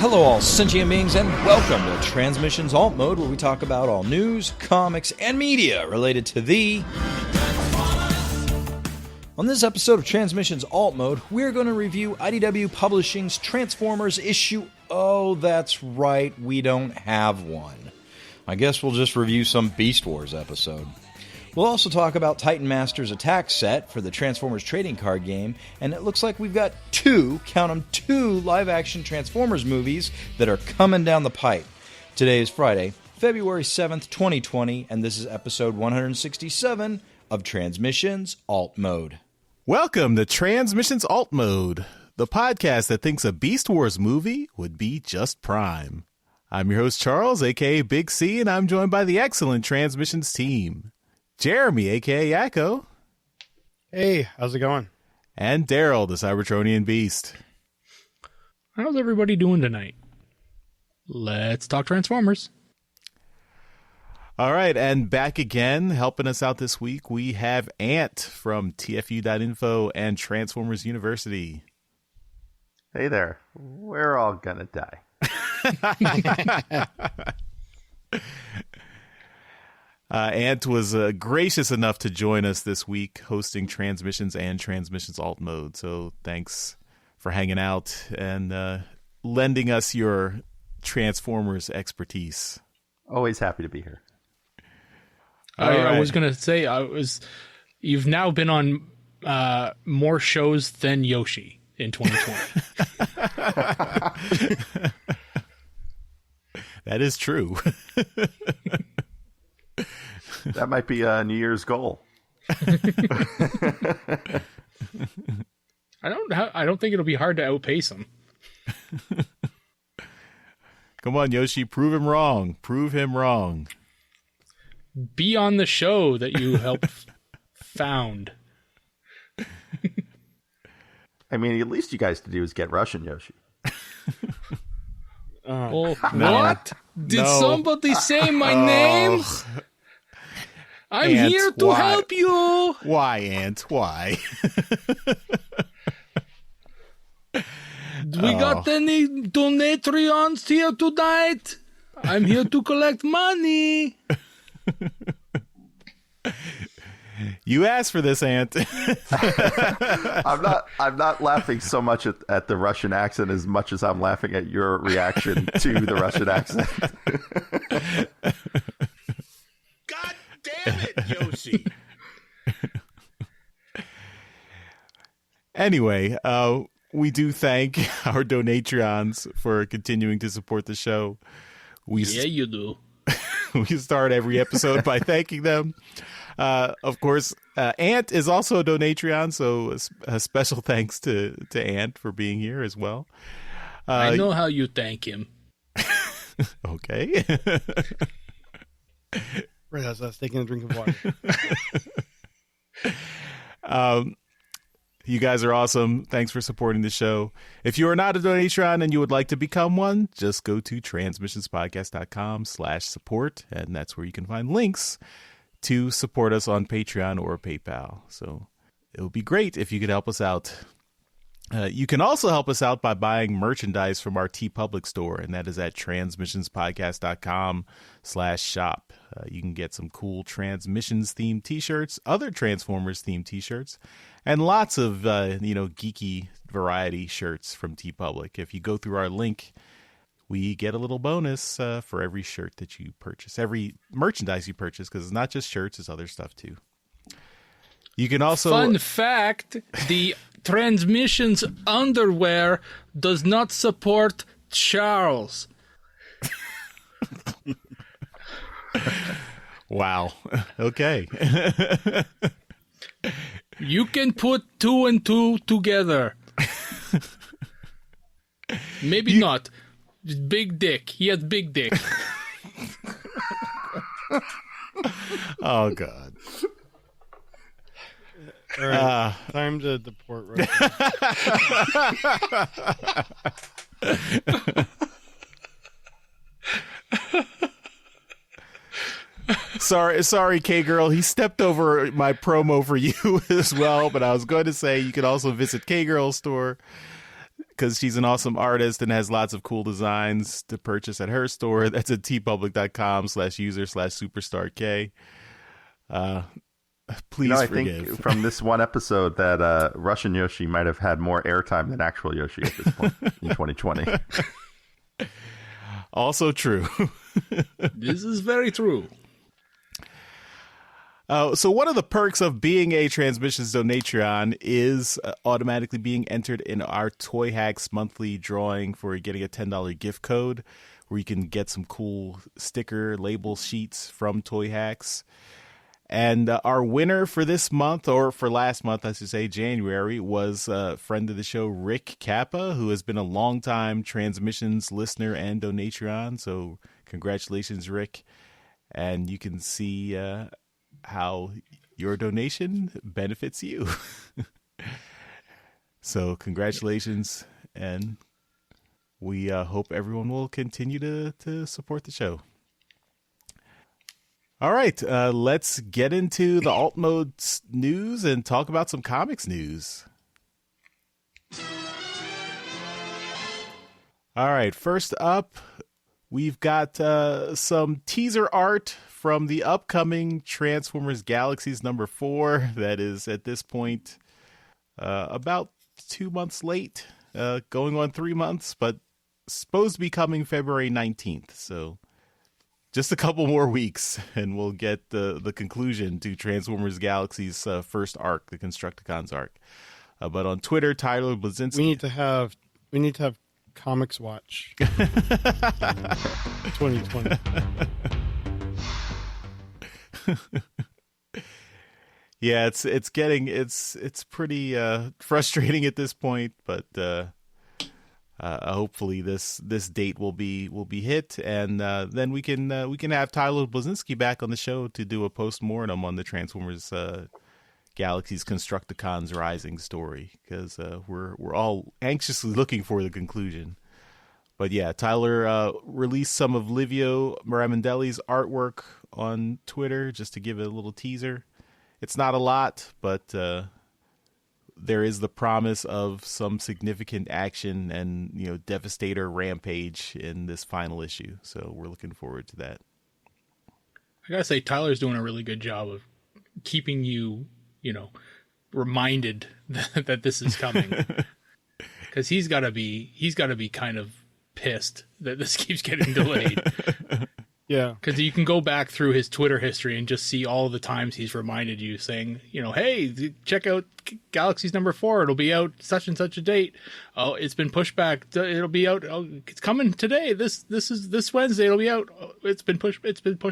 Hello all sentient beings and welcome to Transmissions Alt Mode, where we talk about all news, comics, and media related to the... On this episode of Transmissions Alt Mode, we're going to review IDW Publishing's Transformers issue... Oh, that's right, we don't have one. I guess we'll just review some Beast Wars episode. We'll also talk about Titan Master's attack set for the Transformers trading card game, and it looks like we've got two live-action Transformers movies that are coming down the pipe. Today is Friday, February 7th, 2020, and this is episode 167 of Transmissions Alt Mode. Welcome to Transmissions Alt Mode, the podcast that thinks a Beast Wars movie would be just prime. I'm your host, Charles, a.k.a. Big C, and I'm joined by the excellent Transmissions team. Jeremy, a.k.a. Yakko. Hey, how's it going? And Daryl, the Cybertronian Beast. How's everybody doing tonight? Let's talk Transformers. All right, and back again, helping us out this week, we have Ant from TFU.info and Transformers University. Hey there. We're all gonna die. Ant was gracious enough to join us this week, hosting Transmissions and Transmissions Alt Mode. So thanks for hanging out and lending us your Transformers expertise. Always happy to be here. I was going to say, you've now been on more shows than Yoshi in 2020. That is true. That might be a New Year's goal. I don't think it'll be hard to outpace him. Come on, Yoshi, prove him wrong. Prove him wrong. Be on the show that you helped found. I mean, at least you guys to do is get Russian, Yoshi. Well, no. what? Did No. somebody say my name? I'm Ant, here to why? help you. Why, Ant? Why? We got any donatrions here tonight? I'm here to collect money. You asked for this, Ant. I'm not laughing so much at the Russian accent as much as I'm laughing at your reaction to the Russian accent. God damn it, Yoshi. Anyway, we do thank our Donatrions for continuing to support the show. Yeah, you do. We start every episode by thanking them. Of course, Ant is also a Donatrion, so a special thanks to Ant for being here as well. I know how you thank him. Okay. Right, I was taking a drink of water. You guys are awesome. Thanks for supporting the show. If you are not a Donatron and you would like to become one, just go to transmissionspodcast.com/support, and that's where you can find links to support us on Patreon or PayPal. So it would be great if you could help us out. You can also help us out by buying merchandise from our TeePublic store, and that is at transmissionspodcast.com/shop. You can get some cool Transmissions themed t-shirts, other Transformers themed t-shirts, and lots of geeky variety shirts from TeePublic. If you go through our link, we get a little bonus for every shirt that you purchase, every merchandise you purchase, because it's not just shirts, it's other stuff too. You can also... Fun fact, the Transmissions underwear does not support Charles. Wow. Okay. You can put 2 and 2 together. Maybe not. Big dick. He has big dick. Oh, God. All right, time to deport Russia. Sorry, K-Girl. He stepped over my promo for you as well, but I was going to say you can also visit K-Girl's store, because she's an awesome artist and has lots of cool designs to purchase at her store. That's at teepublic.com/user/superstark. Please I forgive. think from this one episode that Russian Yoshi might have had more airtime than actual Yoshi at this point in 2020. Also true. This is very true. So one of the perks of being a Transmissions Donatron is automatically being entered in our Toy Hacks monthly drawing for getting a $10 gift code where you can get some cool sticker label sheets from Toy Hacks. And our winner for this month, or for last month, I should say, January, was a friend of the show, Rick Kappa, who has been a longtime Transmissions listener and Donatron. So congratulations, Rick. And you can see how your donation benefits you. So congratulations, and we hope everyone will continue to support the show. All right, let's get into the alt mode news and talk about some comics news. All right, first up, we've got some teaser art from the upcoming Transformers Galaxies #4 that is at this point about 2 months late, going on 3 months, but supposed to be coming February 19th. So just a couple more weeks and we'll get the conclusion to Transformers Galaxy's first arc, the Constructicons arc. But on Twitter, Tyler Blazinski... We need to have Comics Watch 2020. Yeah, it's pretty frustrating at this point, but hopefully this date will be hit, and then we can have Tyler Blazinski back on the show to do a post-mortem on the Transformers Galaxy's Constructicons Rising story, because we're all anxiously looking for the conclusion. But yeah, Tyler released some of Livio Miramondelli's artwork on Twitter just to give it a little teaser. It's not a lot, but there is the promise of some significant action and, Devastator rampage in this final issue. So we're looking forward to that. I gotta say, Tyler's doing a really good job of keeping you, reminded that this is coming. Because he's gotta be kind of pissed that this keeps getting delayed. Yeah, because you can go back through his Twitter history and just see all the times he's reminded you, saying, hey, check out Galaxies #4. It'll be out such and such a date. Oh, it's been pushed back. It'll be out. Oh, it's coming today. This Wednesday. It'll be out. Oh, it's been pushed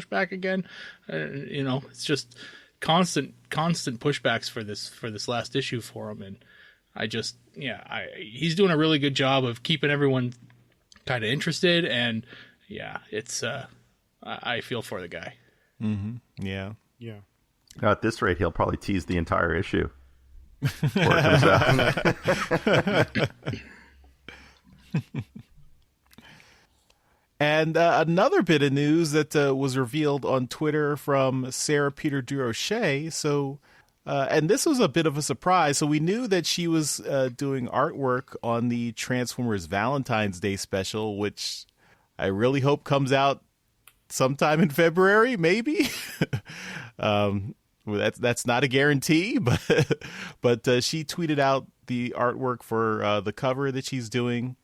back again. It's just constant pushbacks for this last issue for him. And he's doing a really good job of keeping everyone kind of interested. And yeah, it's I feel for the guy. Mm-hmm. Yeah. Yeah. At this rate, he'll probably tease the entire issue before it comes out. And another bit of news that was revealed on Twitter from Sarah Peter Durocher. So, and this was a bit of a surprise. So we knew that she was doing artwork on the Transformers Valentine's Day special, which I really hope comes out sometime in February, maybe. That's not a guarantee, but she tweeted out the artwork for the cover that she's doing,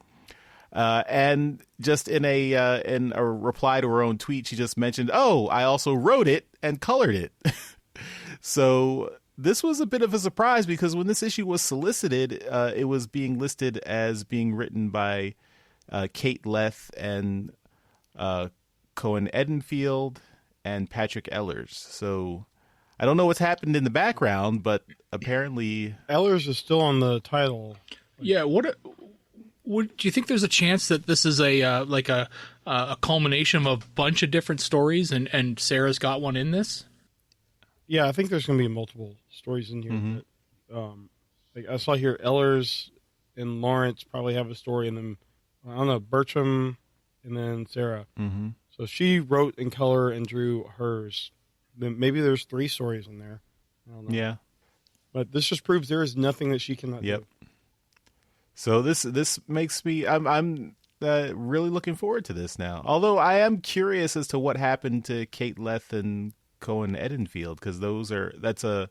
and just in a reply to her own tweet, she just mentioned, "Oh, I also wrote it and colored it." So this was a bit of a surprise because when this issue was solicited, it was being listed as being written by Kate Leth and Cohen Edenfield and Patrick Ellers. So I don't know what's happened in the background, but apparently Ellers is still on the title. Yeah. Do you think there's a chance that this is a culmination of a bunch of different stories and Sarah's got one in this? Yeah, I think there's going to be multiple stories in here. Mm-hmm. That, I saw here Ellers and Lawrence probably have a story in them. I don't know, Bertram and then Sarah. Mm-hmm. So she wrote in color and drew hers. Then maybe there's 3 stories in there. I don't know. Yeah. But this just proves there is nothing that she cannot do. So this makes me I'm really looking forward to this now. Although I am curious as to what happened to Kate Leth and Cohen Edenfield, because that's a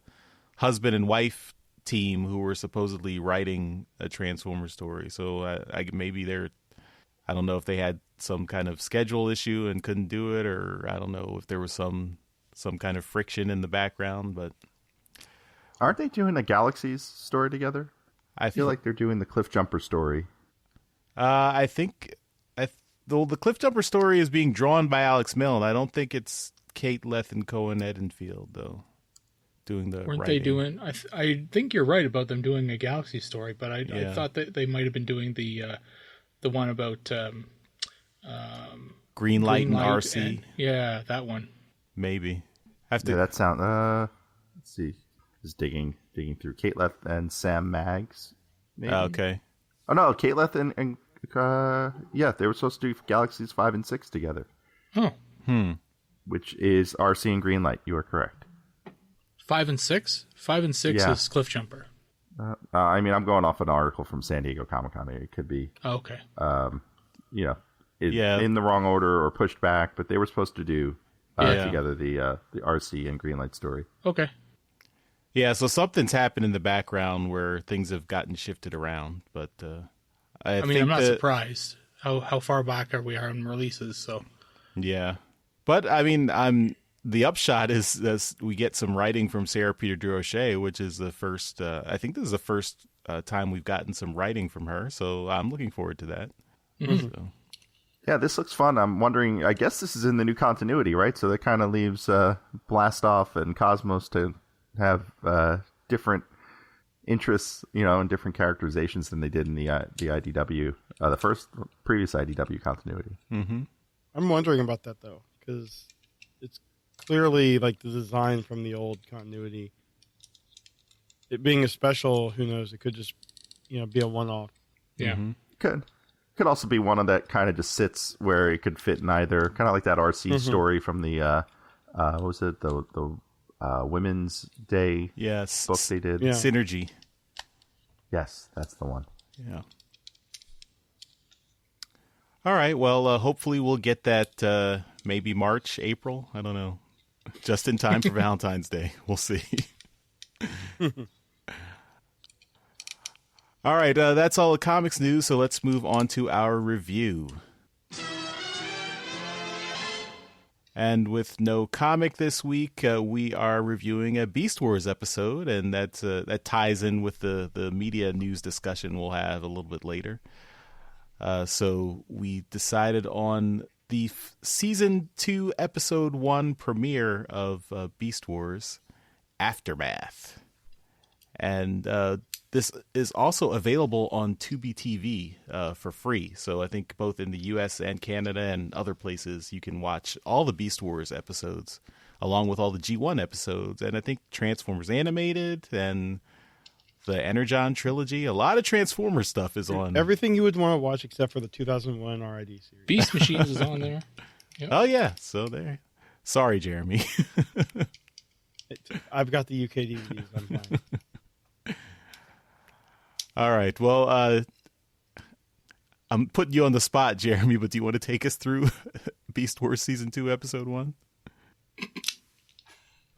husband and wife team who were supposedly writing a Transformer story. So maybe I don't know if they had some kind of schedule issue and couldn't do it, or I don't know if there was some kind of friction in the background. But aren't they doing a Galaxies story together? I feel like they're doing the Cliff Jumper story. I think the Cliff Jumper story is being drawn by Alex Milne. I don't think it's Kate Leth and Cohen Edenfield though doing the Weren't writing. they doing? I think you're right about them doing a Galaxy story, but I thought that they might have been doing the one about Green Light and Green Light RC. Yeah, that one. Maybe. Yeah, that sound. Let's see. Just digging through Kate Leth and Sam Maggs. Maybe. Okay. Oh no, Kate Leth and yeah, they were supposed to do Galaxies 5 and 6 together. Oh. Which is RC and Green Light. You are correct. 5 and 6. 5 and 6 Yeah. is Cliff Jumper. I mean, I'm going off an article from San Diego Comic-Con. It could be, Oh, okay. in the wrong order or pushed back, but they were supposed to do Yeah. together the RC and Green Light story. Okay. Yeah, so something's happened in the background where things have gotten shifted around, but I I mean, think I'm not that, surprised. How far back are we on releases? So Yeah, but I mean, the upshot is we get some writing from Sarah Peter Durocher, which is the first. I think this is the first time we've gotten some writing from her, so I'm looking forward to that. Mm-hmm. So. Yeah, this looks fun. I'm wondering. I guess this is in the new continuity, right? So that kind of leaves Blastoff and Cosmos to have different interests, and different characterizations than they did in the IDW, the previous IDW continuity. Mm-hmm. I'm wondering about that though, because it's clearly like the design from the old continuity. It being a special, who knows? It could just, be a one-off. yeah. Mm-hmm. Could also be one of that kind of just sits where it could fit in either, kind of like that RC story from the what was it, the Women's Day Yes, book they did. Yeah. Synergy. Yes, that's the one. Yeah. All right. Well, hopefully we'll get that maybe March, April. I don't know. Just in time for Valentine's Day. We'll see. All right. That's all the comics news. So let's move on to our review. And with no comic this week, we are reviewing a Beast Wars episode, and that ties in with the media news discussion we'll have a little bit later. So we decided on the season 2, episode 1 premiere of Beast Wars, Aftermath, and this is also available on Tubi TV for free. So I think both in the U.S. and Canada and other places, you can watch all the Beast Wars episodes, along with all the G1 episodes. And I think Transformers Animated and the Energon trilogy. A lot of Transformers stuff is on. Everything you would want to watch except for the 2001 RID series. Beast Machines is on there. Yep. Oh, yeah. So there. Sorry, Jeremy. I've got the UK DVDs. I'm fine. All right. Well, I'm putting you on the spot, Jeremy, but do you want to take us through Beast Wars Season 2, Episode 1?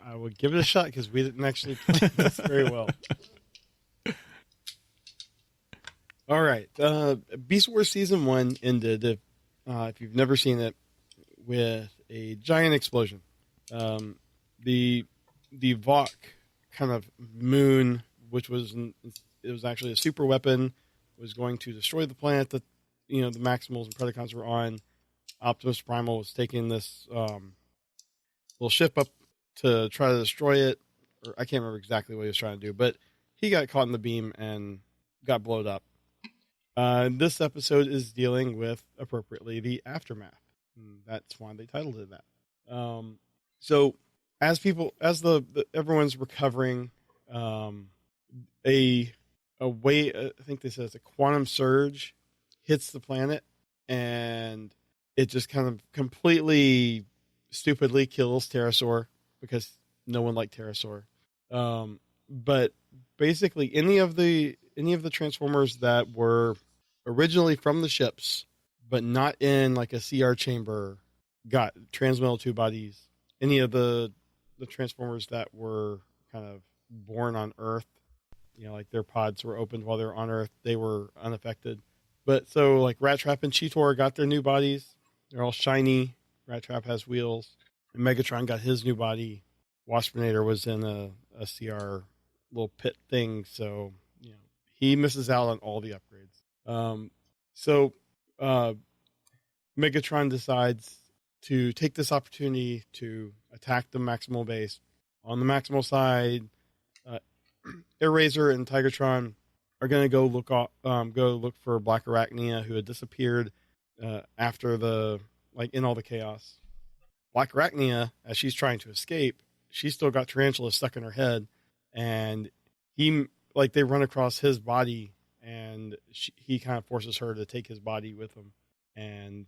I would give it a shot because we didn't actually play this very well. All right. Beast Wars Season 1 ended, if you've never seen it, with a giant explosion. The Vok kind of moon, which was... It was actually a super weapon, was going to destroy the planet that, the Maximals and Predacons were on. Optimus Primal was taking this little ship up to try to destroy it. Or I can't remember exactly what he was trying to do, but he got caught in the beam and got blown up. This episode is dealing with, appropriately, the aftermath. And that's why they titled it that. So as everyone's recovering, I think they said it's a quantum surge hits the planet, and it just kind of completely stupidly kills Pterosaur because no one liked Pterosaur. But basically any of the Transformers that were originally from the ships, but not in like a CR chamber, got TransMetal 2 bodies. Any of the Transformers that were kind of born on Earth, like their pods were opened while they were on Earth, they were unaffected. But so like Rat Trap and Cheetor got their new bodies. They're all shiny. Rat Trap has wheels. And Megatron got his new body. Waspinator was in a CR little pit thing, so he misses out on all the upgrades. So Megatron decides to take this opportunity to attack the Maximal base. On the Maximal side, Airraiser and Tigertron are going to go look for Black Arachnia, who had disappeared after in all the chaos. Black Arachnia, as she's trying to escape, she's still got Tarantula stuck in her head, and they run across his body, and he kind of forces her to take his body with him. And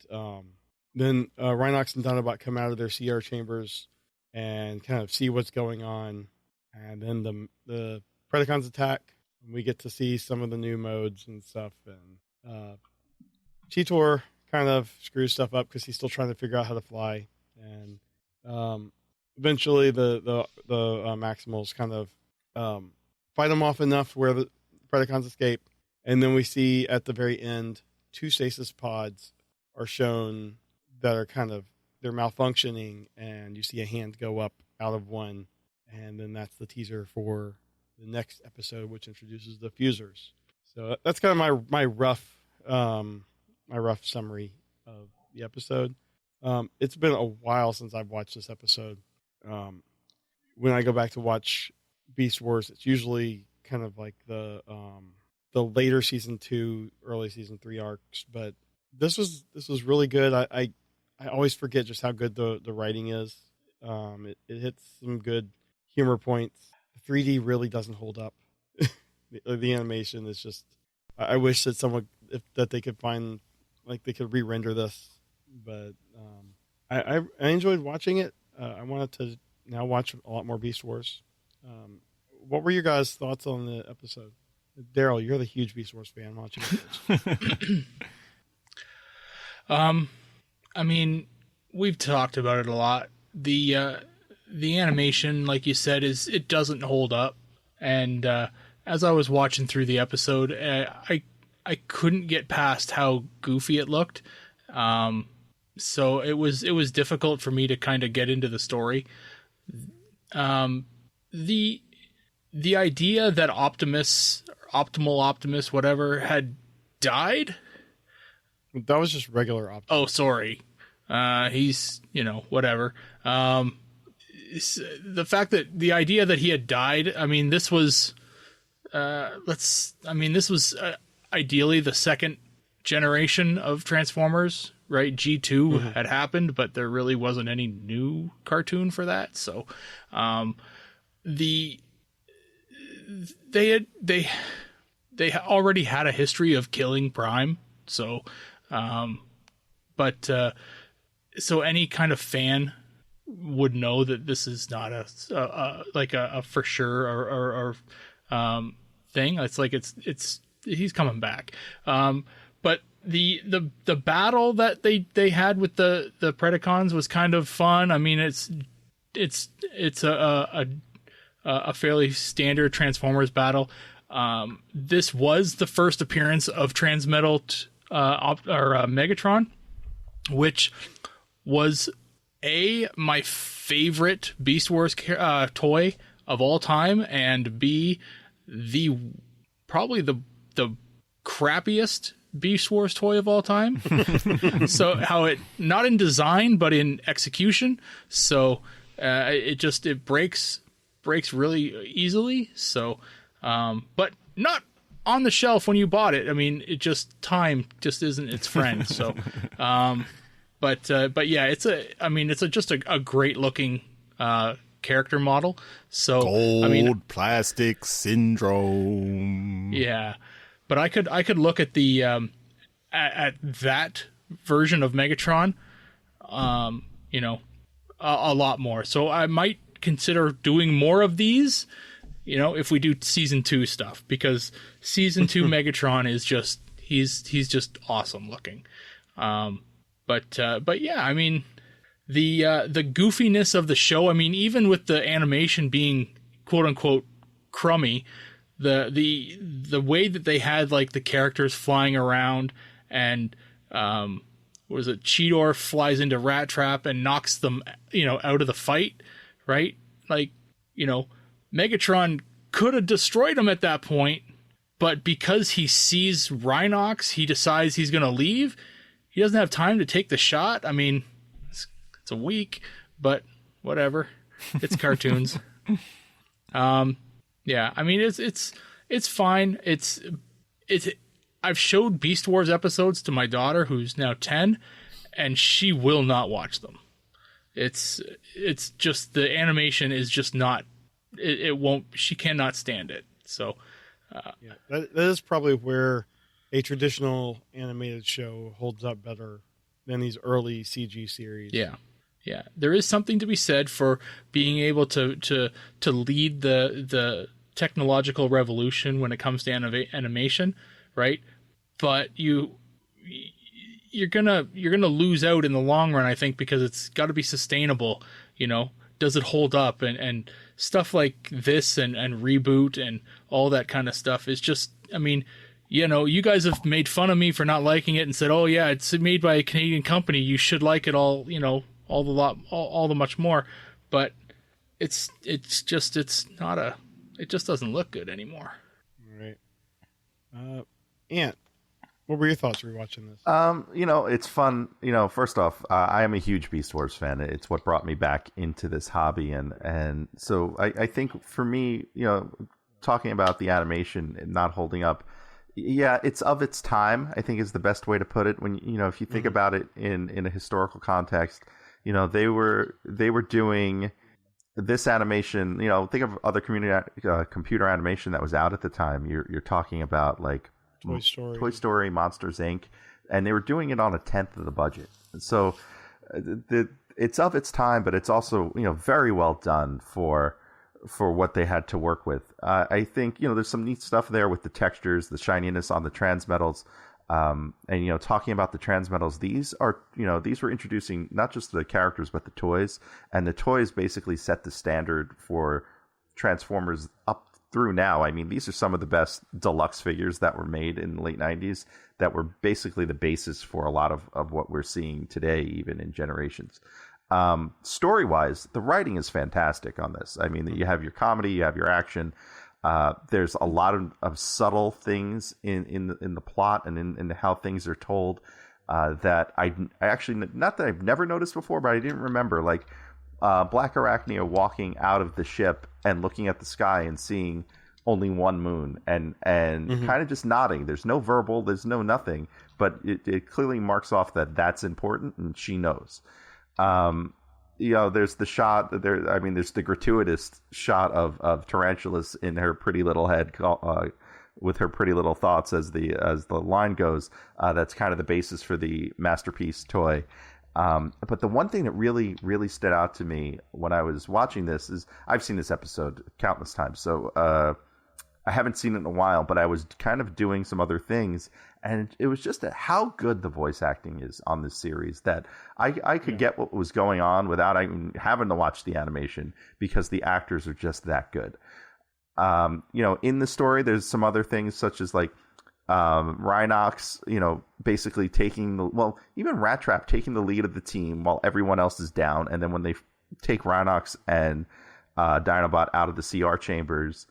then Rhinox and Dinobot come out of their CR chambers and kind of see what's going on. And then the Predacons attack, and we get to see some of the new modes and stuff. And Cheetor kind of screws stuff up because he's still trying to figure out how to fly. And eventually the Maximals kind of fight them off enough where the Predacons escape. And then we see at the very end, 2 stasis pods are shown that are they're malfunctioning, and you see a hand go up out of one. And then that's the teaser for the next episode, which introduces the fusers. So that's kind of my rough summary of the episode. It's been a while since I've watched this episode. When I go back to watch Beast Wars, it's usually kind of like the later season 2, early season 3 arcs. But this was really good. I always forget just how good the writing is. It hits some good humor points. The 3D really doesn't hold up. The animation is just. I wish that that they could find, they could re-render this. But I enjoyed watching it. I wanted to now watch a lot more Beast Wars. What were your guys' thoughts on the episode? Daryl, you're the huge Beast Wars fan watching it. I mean, we've talked about it a lot. The animation, like you said, it doesn't hold up. And as I was watching through the episode, I couldn't get past how goofy it looked. So it was difficult for me to kind of get into the story. The idea that Optimal Optimus, whatever, had died. That was just regular Optimus. Oh, sorry. He's, whatever. The fact that the idea that he had died, I mean, this was, ideally the second generation of Transformers, right? G2 had happened, but there really wasn't any new cartoon for that. So, they already had a history of killing Prime. So, so any kind of fan would know that this is not a for sure or thing. It's like it's he's coming back. But the battle that they had with the Predacons was kind of fun. I mean, it's a fairly standard Transformers battle. This was the first appearance of TransMetal Megatron, which was my favorite Beast Wars toy of all time, and B, probably the crappiest Beast Wars toy of all time. So how it, not in design but in execution, so it breaks really easily. So but not on the shelf when you bought it. I mean, time just isn't its friend. So but yeah, it's just a great looking character model. So Gold plastic syndrome. Yeah. But I could look at the at that version of Megatron, a lot more. So I might consider doing more of these, if we do season 2 stuff, because season 2 Megatron is just he's just awesome looking. But yeah, I mean, the goofiness of the show, I mean, even with the animation being quote unquote crummy, the way that they had like the characters flying around, and what is it, Cheetor flies into Rat Trap and knocks them out of the fight, right? Like, Megatron could have destroyed him at that point, but because he sees Rhinox, he decides he's going to leave. He doesn't have time to take the shot. I mean, it's a week, but whatever. It's cartoons. Yeah, I mean, it's fine. It's I've showed Beast Wars episodes to my daughter, who's now 10, and she will not watch them. It's just, the animation is just not, it won't, she cannot stand it. So yeah, that is probably where a traditional animated show holds up better than these early CG series. Yeah. There is something to be said for being able to lead the technological revolution when it comes to animation, right? But you're gonna lose out in the long run, I think, because it's got to be sustainable. Does it hold up? And stuff like this and Reboot and all that kind of stuff is just, I mean, you guys have made fun of me for not liking it and said, oh yeah, it's made by a Canadian company, you should like it all, all the much more. But it just doesn't look good anymore. All right. Ant, what were your thoughts rewatching this? It's fun. First off, I am a huge Beast Wars fan. It's what brought me back into this hobby, and so I think for me, talking about the animation and not holding up, yeah, it's of its time, I think, is the best way to put it. When if you think about it in a historical context, they were doing this animation. Think of other computer animation that was out at the time. You're talking about like Toy Story, Monsters Inc., and they were doing it on 1/10 of the budget. And so it's of its time, but it's also very well done for what they had to work with. I think there's some neat stuff there with the textures, the shininess on the TransMetals, and talking about the TransMetals. These were introducing not just the characters but the toys, and the toys basically set the standard for Transformers up through now. I mean, these are some of the best deluxe figures that were made in the late 90s that were basically the basis for a lot of what we're seeing today, even in Generations. Story-wise, the writing is fantastic on this. I mean, you have your comedy, you have your action. There's a lot of subtle things in the plot and in how things are told that I actually, not that I've never noticed before, but I didn't remember. Like, Black Arachnia walking out of the ship and looking at the sky and seeing only one moon and kind of just nodding. There's no verbal, there's no nothing, but it clearly marks off that that's important, and she knows. There's the shot there. I mean, there's the gratuitous shot of Tarantulas in her pretty little head, with her pretty little thoughts, as the line goes. That's kind of the basis for the Masterpiece toy. But the one thing that really, really stood out to me when I was watching this is, I've seen this episode countless times, so I haven't seen it in a while, but I was kind of doing some other things, and it was just how good the voice acting is on this series that I could get what was going on without even having to watch the animation, because the actors are just that good. In the story, there's some other things such as like Rhinox, basically even Rat Trap taking the lead of the team while everyone else is down, and then when they take Rhinox and Dinobot out of the CR chambers,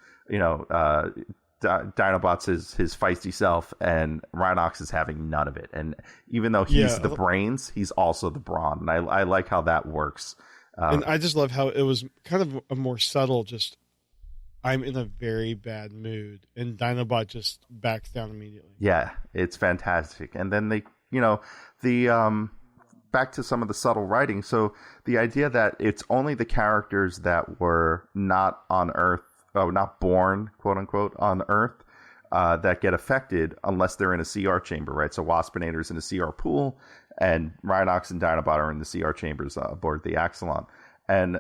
Dinobot's his feisty self, and Rhinox is having none of it. And even though he's the brains, he's also the brawn, and I like how that works. And I just love how it was kind of a more subtle, just, I'm in a very bad mood, and Dinobot just backs down immediately. Yeah, it's fantastic. And then they, back to some of the subtle writing. So the idea that it's only the characters that were not on Earth, not born, quote unquote, on Earth, that get affected unless they're in a CR chamber, right? So Waspinator's in a CR pool, and Rhinox and Dinobot are in the CR chambers aboard the Axelon. And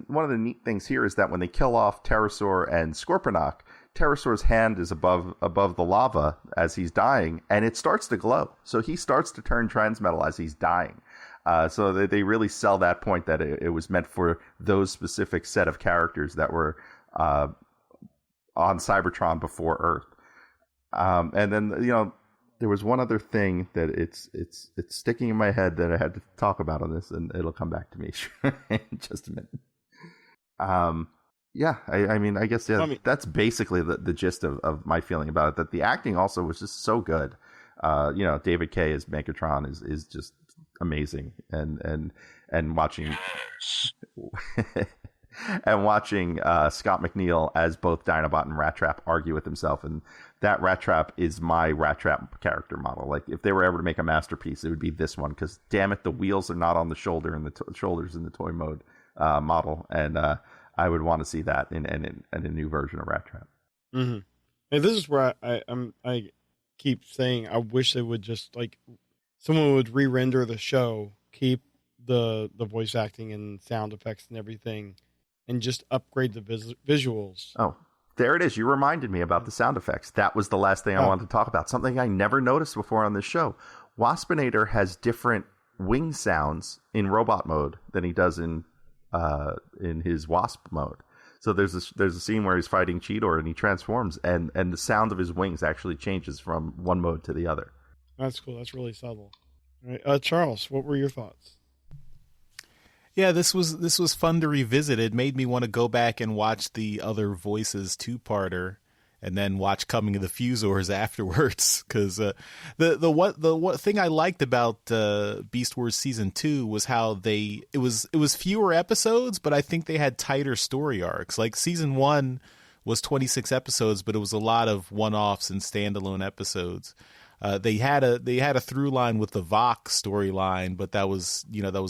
one of the neat things here is that when they kill off Pterosaur and Scorponok, Pterosaur's hand is above the lava as he's dying, and it starts to glow. So he starts to turn transmetal as he's dying. So they really sell that point that it was meant for those specific set of characters that were on Cybertron before Earth. And then, there was one other thing that it's sticking in my head that I had to talk about on this, and it'll come back to me in just a minute. I guess that's basically the gist of my feeling about it. That the acting also was just so good. David Kaye as Megatron is just amazing, and watching and watching Scott McNeil as both Dinobot and Rat Trap argue with himself, and that Rat Trap is my Rat Trap character model. Like, if they were ever to make a masterpiece, it would be this one, because damn it, the wheels are not on the shoulder and the shoulders in the toy mode model, and I would want to see that in a new version of Rat Trap. Mm-hmm. And this is where I keep saying I wish they would just, like, someone would re-render the show, keep the voice acting and sound effects and everything, and just upgrade the visuals. Oh, there it is. You reminded me about the sound effects. That was the last thing I wanted to talk about. Something I never noticed before on this show. Waspinator has different wing sounds in robot mode than he does in his Wasp mode. So there's a scene where he's fighting Cheetor and he transforms, and the sound of his wings actually changes from one mode to the other. That's cool. That's really subtle. All right. Charles, what were your thoughts? Yeah, this was fun to revisit. It made me want to go back and watch the Other Voices 2-parter, and then watch Coming of the Fusors afterwards. Because the thing I liked about Beast Wars Season 2 was how it was fewer episodes, but I think they had tighter story arcs. Like, Season 1 was 26 episodes, but it was a lot of one-offs and standalone episodes. They had a through line with the Vox storyline, but that was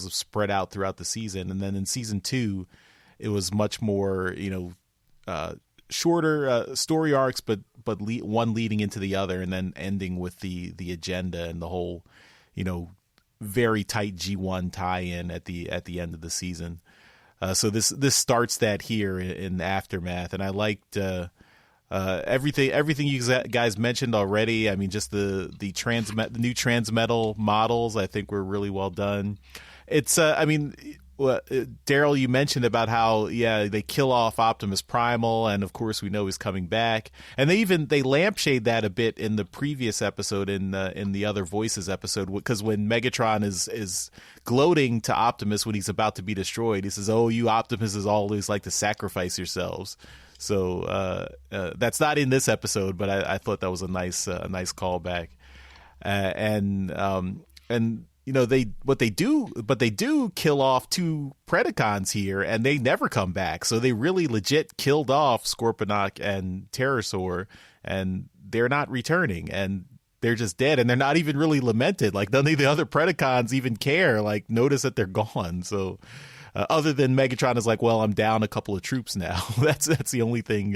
spread out throughout the season. And then in Season 2, it was much more shorter story arcs, but one leading into the other, and then ending with the agenda and the whole very tight G1 tie-in at the end of the season. So this starts that here in Aftermath, and I liked. Everything you guys mentioned already. I mean, just the new TransMetal models, I think were really well done. It's Daryl, you mentioned about how they kill off Optimus Primal, and of course we know he's coming back. And they lampshade that a bit in the previous episode, in the Other Voices episode, because when Megatron is gloating to Optimus when he's about to be destroyed, he says, "Oh, you Optimuses always like to sacrifice yourselves." So that's not in this episode, but I thought that was a nice callback. They do kill off 2 Predacons here, and they never come back. So they really legit killed off Scorponok and Pterosaur, and they're not returning, and they're just dead, and they're not even really lamented. Like, none of the other Predacons even care. Like, notice that they're gone. So. Other than Megatron is like, well, I'm down a couple of troops now. That's the only thing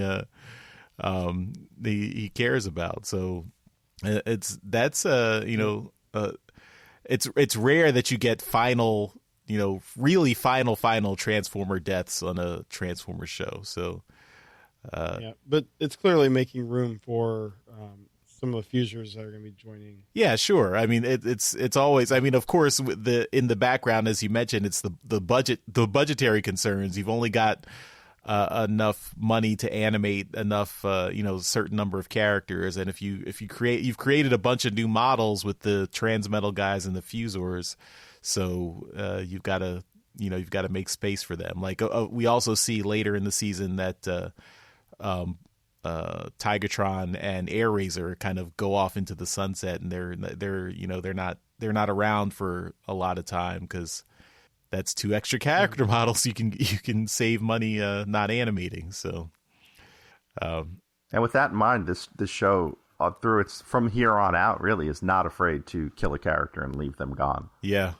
he cares about. So it's rare that you get final Transformer deaths on a Transformer show. So but it's clearly making room for some of the fusers that are going to be joining. Yeah, sure. I mean, it's always. I mean, of course, in the background, as you mentioned, it's the budgetary concerns. You've only got enough money to animate enough, certain number of characters, and you've created a bunch of new models with the TransMetal guys and the Fusors, so you've got to make space for them. Like we also see later in the season that. Tigatron and Airraiser kind of go off into the sunset, and they're not around for a lot of time, because that's 2 extra character models you can save money not animating. So, and with that in mind, this show through its from here on out really is not afraid to kill a character and leave them gone. Yeah.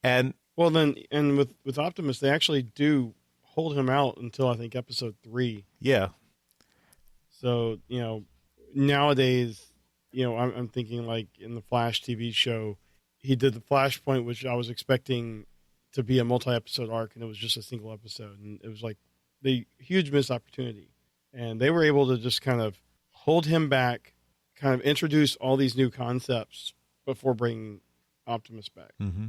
And with Optimus, they actually do hold him out until I think episode 3. Yeah. So, nowadays, I'm thinking like in the Flash TV show, he did the Flashpoint, which I was expecting to be a multi-episode arc, and it was just a single episode, and it was like the huge missed opportunity. And they were able to just kind of hold him back, kind of introduce all these new concepts before bringing Optimus back. Mm-hmm.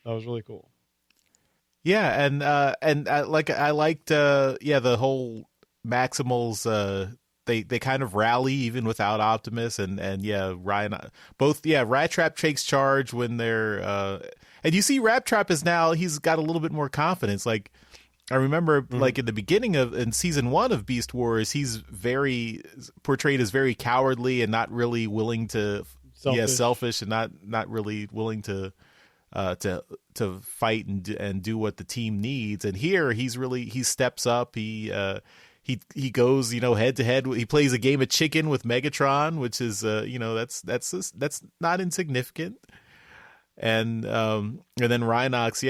That was really cool. Yeah, and I liked the whole Maximals. They kind of rally even without Optimus, and Ryan both. Yeah, Rat Trap takes charge when they're and you see Rat Trap is now he's got a little bit more confidence. Like I remember, like in the beginning in season 1 of Beast Wars, he's very portrayed as very cowardly and not really willing to, selfish and not really willing to fight and do what the team needs. And here he steps up. He goes, head to head. He plays a game of chicken with Megatron, which is, that's not insignificant. And then Rhinox,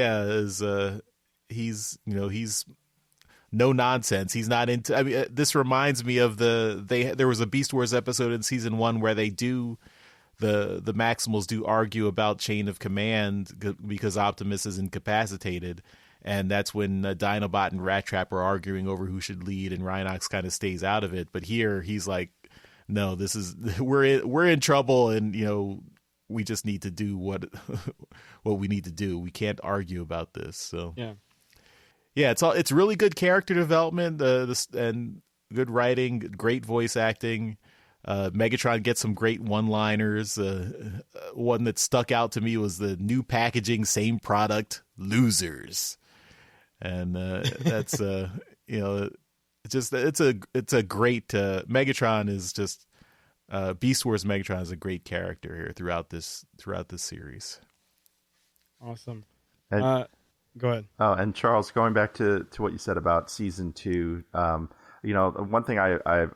he's no nonsense. He's not into. I mean, this reminds me of there was a Beast Wars episode in season 1 where they do. The Maximals do argue about chain of command because Optimus is incapacitated, and that's when Dinobot and Rat Trap are arguing over who should lead, and Rhinox kind of stays out of it. But here he's like, "No, we're in trouble, and we just need to do what we need to do. We can't argue about this." So yeah, it's really good character development, and good writing, great voice acting. Megatron gets some great one-liners. One that stuck out to me was the new packaging, same product, losers. And that's it's a great Megatron is just Beast Wars. Megatron is a great character here throughout this series. Awesome. And, go ahead. Oh, and Charles, going back to what you said about season 2, one thing I've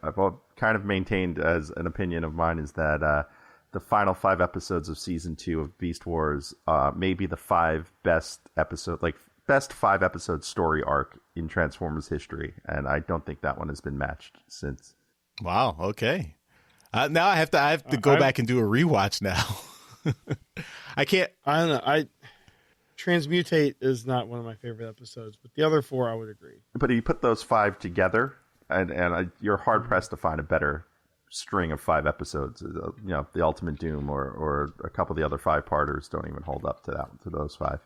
kind of maintained as an opinion of mine is that the final 5 episodes of season 2 of Beast Wars may be the 5 best 5 episode story arc in Transformers history, and I don't think that one has been matched since. Wow. Okay. Now I have to go back and do a rewatch now. I can't. I don't know. Transmutate is not one of my favorite episodes, but the other 4 I would agree. But if you put those 5 together, and you're hard pressed to find a better string of 5 episodes. The Ultimate Doom or a couple of the other 5-parters don't even hold up to those 5.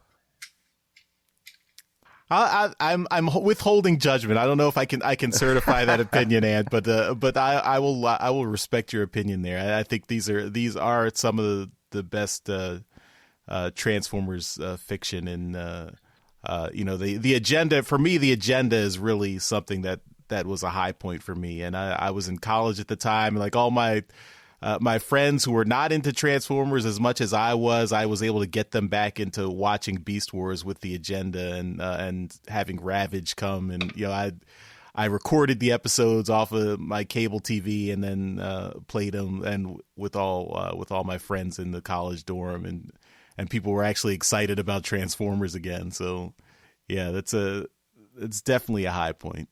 I'm withholding judgment. I don't know if I can certify that opinion, Ant, but I will respect your opinion there. I think these are some of the best Transformers fiction, and the agenda for me. The agenda is really something that was a high point for me, and I was in college at the time, and like all my friends who were not into Transformers as much as I was able to get them back into watching Beast Wars with the agenda, and having Ravage come, and I recorded the episodes off of my cable TV and then played them, and with all my friends in the college dorm, and people were actually excited about Transformers again. So yeah, it's definitely a high point.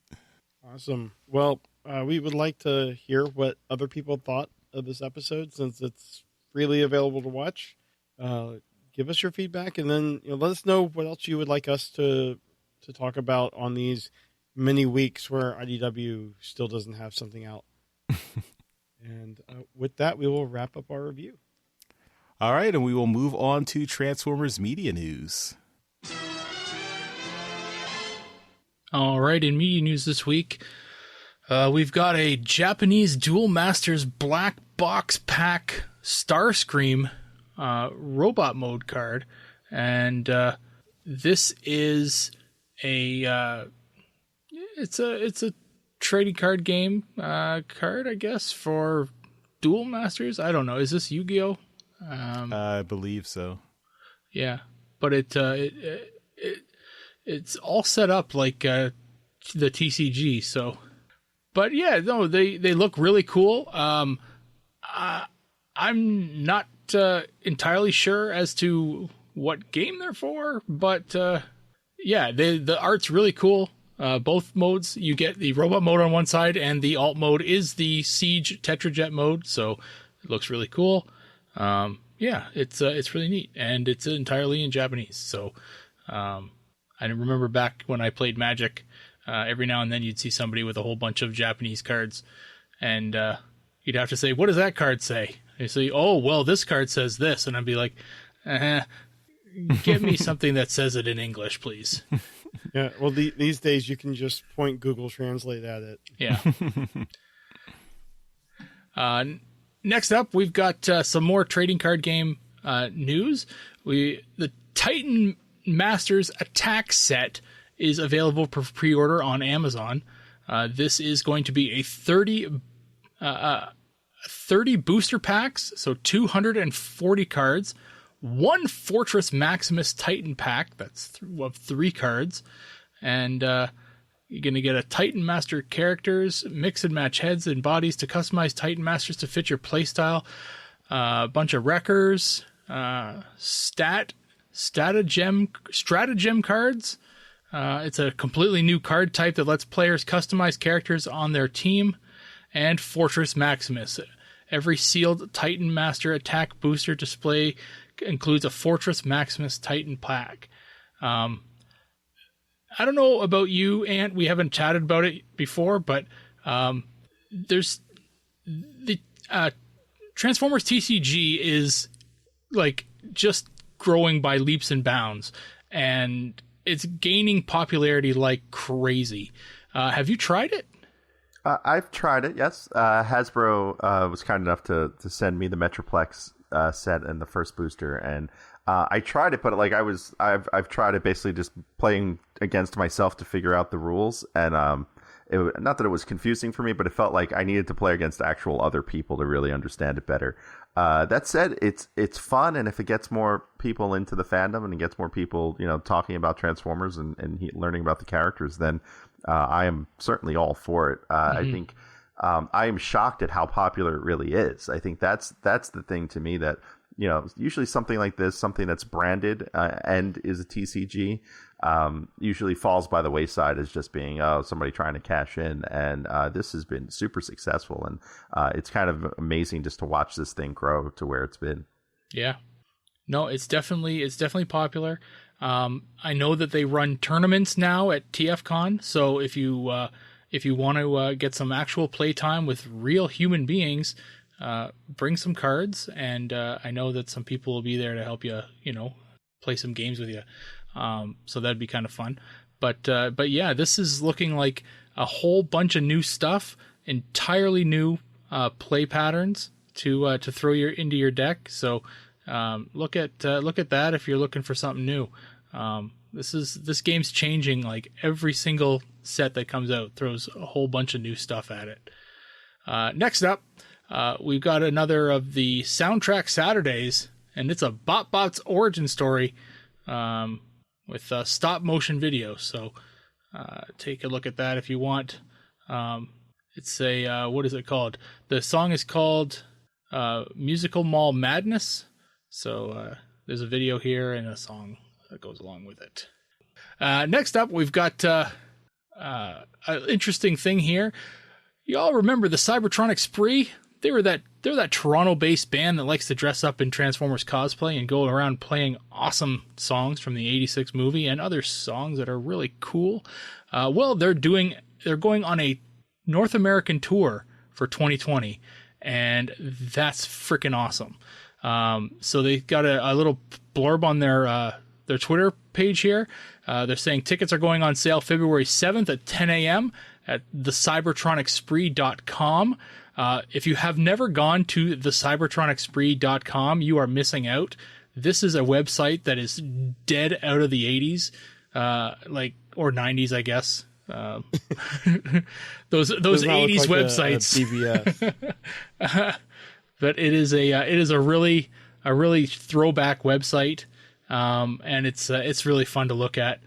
Awesome. Well, we would like to hear what other people thought of this episode, since it's freely available to watch. Give us your feedback, and then let us know what else you would like us to talk about on these many weeks where IDW still doesn't have something out. And with that, we will wrap up our review. All right, and we will move on to Transformers media news. All right, in media news this week, we've got a Japanese Duel Masters Black Box Pack Starscream robot mode card, and this is it's a trading card game card, I guess, for Duel Masters. I don't know. Is this Yu-Gi-Oh? I believe so. Yeah, but it's all set up like the TCG. So, but yeah, no, they look really cool. I'm not entirely sure as to what game they're for, but yeah, the art's really cool. Both modes, you get the robot mode on one side, and the alt mode is the Siege Tetrajet mode. So it looks really cool. Yeah, it's really neat, and it's entirely in Japanese. So, I remember back when I played Magic, every now and then you'd see somebody with a whole bunch of Japanese cards, and you'd have to say, "What does that card say?" They say, "Oh, well, this card says this," and I'd be like, "Give me something that says it in English, please." Yeah, well, these days you can just point Google Translate at it. Yeah. Next up, we've got some more trading card game news. The Titan Masters Attack set is available for pre-order on Amazon. This is going to be a 30 booster packs, so 240 cards, one Fortress Maximus Titan pack, that's of 3 cards, and you're going to get a Titan Master characters, mix and match heads and bodies to customize Titan Masters to fit your playstyle, a bunch of wreckers, stratagem cards. It's a completely new card type that lets players customize characters on their team, and Fortress Maximus. Every sealed Titan Master attack booster display includes a Fortress Maximus Titan pack. I don't know about you, Ant. We haven't chatted about it before, but there's the Transformers TCG is like just growing by leaps and bounds, and it's gaining popularity like crazy. Have you tried it? I've tried it, yes. Hasbro was kind enough to send me the Metroplex set and the first booster, and I tried it, but like I've tried it basically just playing against myself to figure out the rules, and not that it was confusing for me, but it felt like I needed to play against actual other people to really understand it better. That said, it's fun, and if it gets more people into the fandom and it gets more people, talking about Transformers and learning about the characters, then I am certainly all for it. I think I am shocked at how popular it really is. I think that's the thing to me that, usually something like this, something that's branded and is a TCG, usually falls by the wayside as just being somebody trying to cash in. And this has been super successful, and it's kind of amazing just to watch this thing grow to where it's been. Yeah, no, it's definitely popular. I know that they run tournaments now at TFCon, so if you want to get some actual playtime with real human beings, bring some cards, and I know that some people will be there to help you, play some games with you. So that'd be kind of fun. But yeah, this is looking like a whole bunch of new stuff, entirely new play patterns to throw into your deck. So look at that if you're looking for something new. This game's changing. Like every single set that comes out throws a whole bunch of new stuff at it. Next up, we've got another of the Soundtrack Saturdays, and it's a BotBot's origin story with stop motion video. So take a look at that if you want. It's a what is it called? The song is called Musical Mall Madness. So there's a video here and a song that goes along with it. Next up, we've got an interesting thing here. You all remember the Cybertronic Spree? They're that Toronto-based band that likes to dress up in Transformers cosplay and go around playing awesome songs from the '86 movie and other songs that are really cool. Well, they're going on a North American tour for 2020, and that's freaking awesome. So they got a little blurb on their Twitter page here. They're saying tickets are going on sale February 7th at 10 a.m. at thecybertronicspree.com. If you have never gone to thecybertronicspree.com, you are missing out. This is a website that is dead out of the 80s, or 90s, I guess. Those 80s websites. But it is a really throwback website. And it's really fun to look at.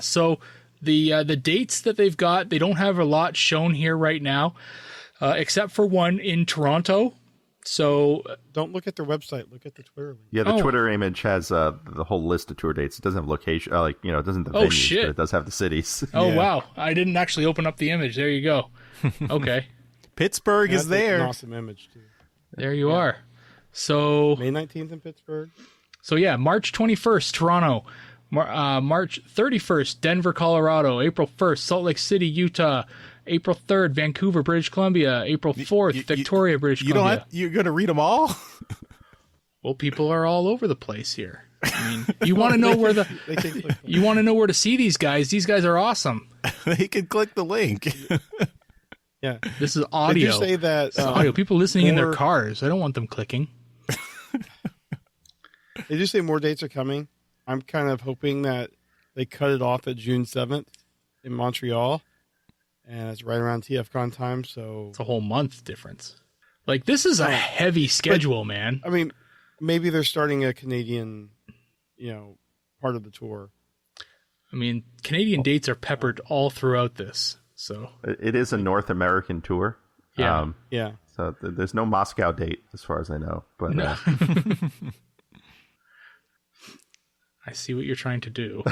So the dates that they've got, they don't have a lot shown here right now, except for one in Toronto. So don't look at their website, look at the Twitter link. Yeah, the Twitter image has the whole list of tour dates. It doesn't have location, it doesn't have the venues, but it does have the cities. Oh, wow. I didn't actually open up the image. There you go. Okay. Pittsburgh is there. An awesome image, too. There you are. So May 19th in Pittsburgh. So yeah, March 21st, Toronto. March 31st, Denver, Colorado. April 1st, Salt Lake City, Utah. April 3rd, Vancouver, British Columbia. April 4th, Victoria, British Columbia. You're going to read them all? Well, people are all over the place here. I mean, you want to know where you want to know where to see these guys. These guys are awesome. They can click the link. Yeah. This is audio. Did you say that? This is audio. People listening in their cars. I don't want them clicking. Did you say more dates are coming? I'm kind of hoping that they cut it off at June 7th in Montreal. And it's right around TFCon time, so... It's a whole month difference. Like, this is a heavy schedule, man. I mean, maybe they're starting a Canadian, part of the tour. I mean, Canadian dates are peppered all throughout this, so... It is a North American tour. Yeah. Yeah. So there's no Moscow date, as far as I know. But no. I see what you're trying to do.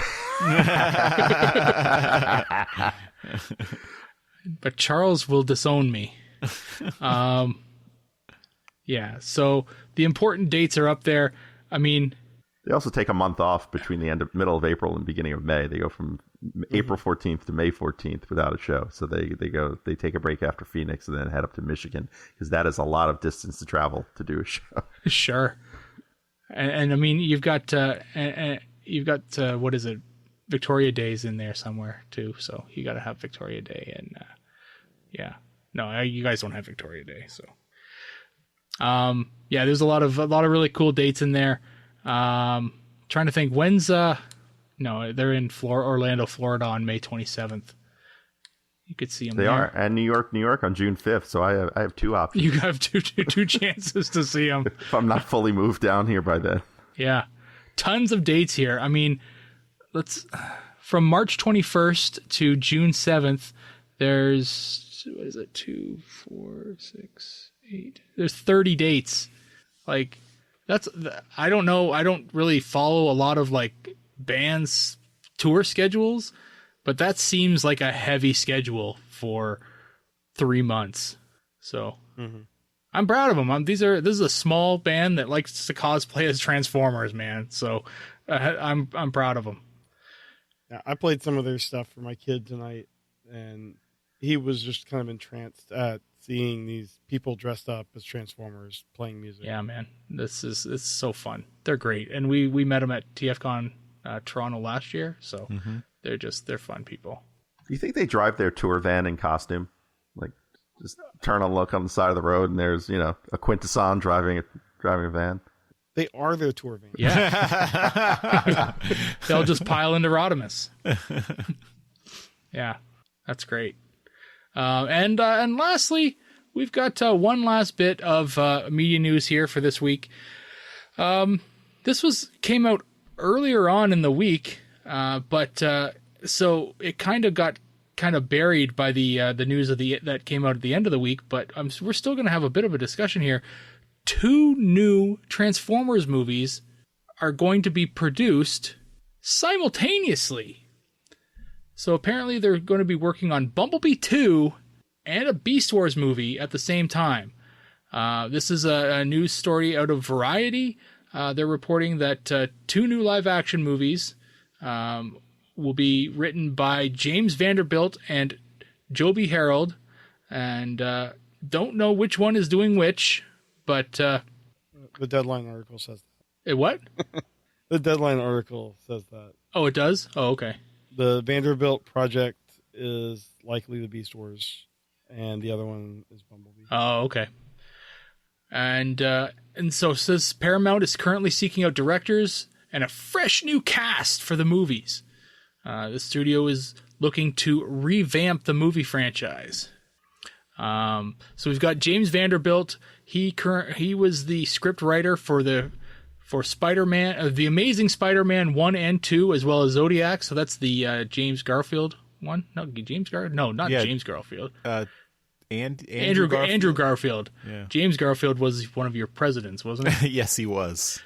But Charles will disown me. Yeah, so the important dates are up there. I mean... They also take a month off between the middle of April and beginning of May. They go from April 14th to May 14th without a show. So they take a break after Phoenix and then head up to Michigan, because that is a lot of distance to travel to do a show. Sure. And I mean, you've got what is it? Victoria Day's in there somewhere too. So you got to have Victoria Day, and yeah, no, you guys don't have Victoria Day. So, yeah, there's a lot of really cool dates in there. Trying to think when's no, they're in Orlando, Florida on May 27th. You could see them. They there. are, and New York on June 5th. So I have two options. You have two chances to see them if I'm not fully moved down here by then. Yeah, tons of dates here. I mean, from March 21st to June 7th. There's 2, 4, 6, 8. There's 30 dates. Like, I don't know. I don't really follow a lot of like bands' tour schedules, but that seems like a heavy schedule for 3 months. So I'm proud of them. This is a small band that likes to cosplay as Transformers, man. So I'm proud of them. Yeah, I played some of their stuff for my kid tonight, and he was just kind of entranced at seeing these people dressed up as Transformers playing music. Yeah, man, it's so fun. They're great, and we met them at TFCon Toronto last year, so they're fun people. Do you think they drive their tour van in costume? Like, just turn and look on the side of the road, and there's a Quintesson driving a van. They are their tour van. Yeah, they'll just pile into Rodimus. Yeah, that's great. And lastly, we've got one last bit of media news here for this week. This came out earlier on in the week, but so it kind of got buried by the news that came out at the end of the week. But we're still going to have a bit of a discussion here. 2 new Transformers movies are going to be produced simultaneously. So apparently they're going to be working on Bumblebee 2 and a Beast Wars movie at the same time. This is a news story out of Variety. They're reporting that 2 new live-action movies will be written by James Vanderbilt and Joby Harold. And don't know which one is doing which, but... the Deadline article says that. What? The Deadline article says that. Oh, it does? Oh, okay. The Vanderbilt project is likely the Beast Wars, and the other one is Bumblebee. Oh, okay. And so it says Paramount is currently seeking out directors and a fresh new cast for the movies. The studio is looking to revamp the movie franchise. So we've got James Vanderbilt. He was the script writer for Spider-Man, the Amazing Spider-Man 1 and 2, as well as Zodiac. So that's the James Garfield one. No, James Garfield. No, not James Garfield. Andrew Garfield. Andrew Garfield. Yeah. James Garfield was one of your presidents, wasn't he? Yes, he was.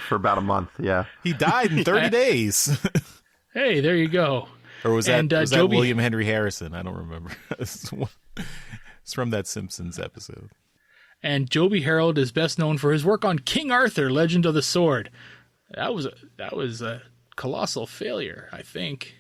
For about a month, yeah. He died in 30 days. Hey, there you go. Or was that William Henry Harrison? I don't remember. It's from that Simpsons episode. And Joby Harold is best known for his work on King Arthur, Legend of the Sword. That was a colossal failure, I think.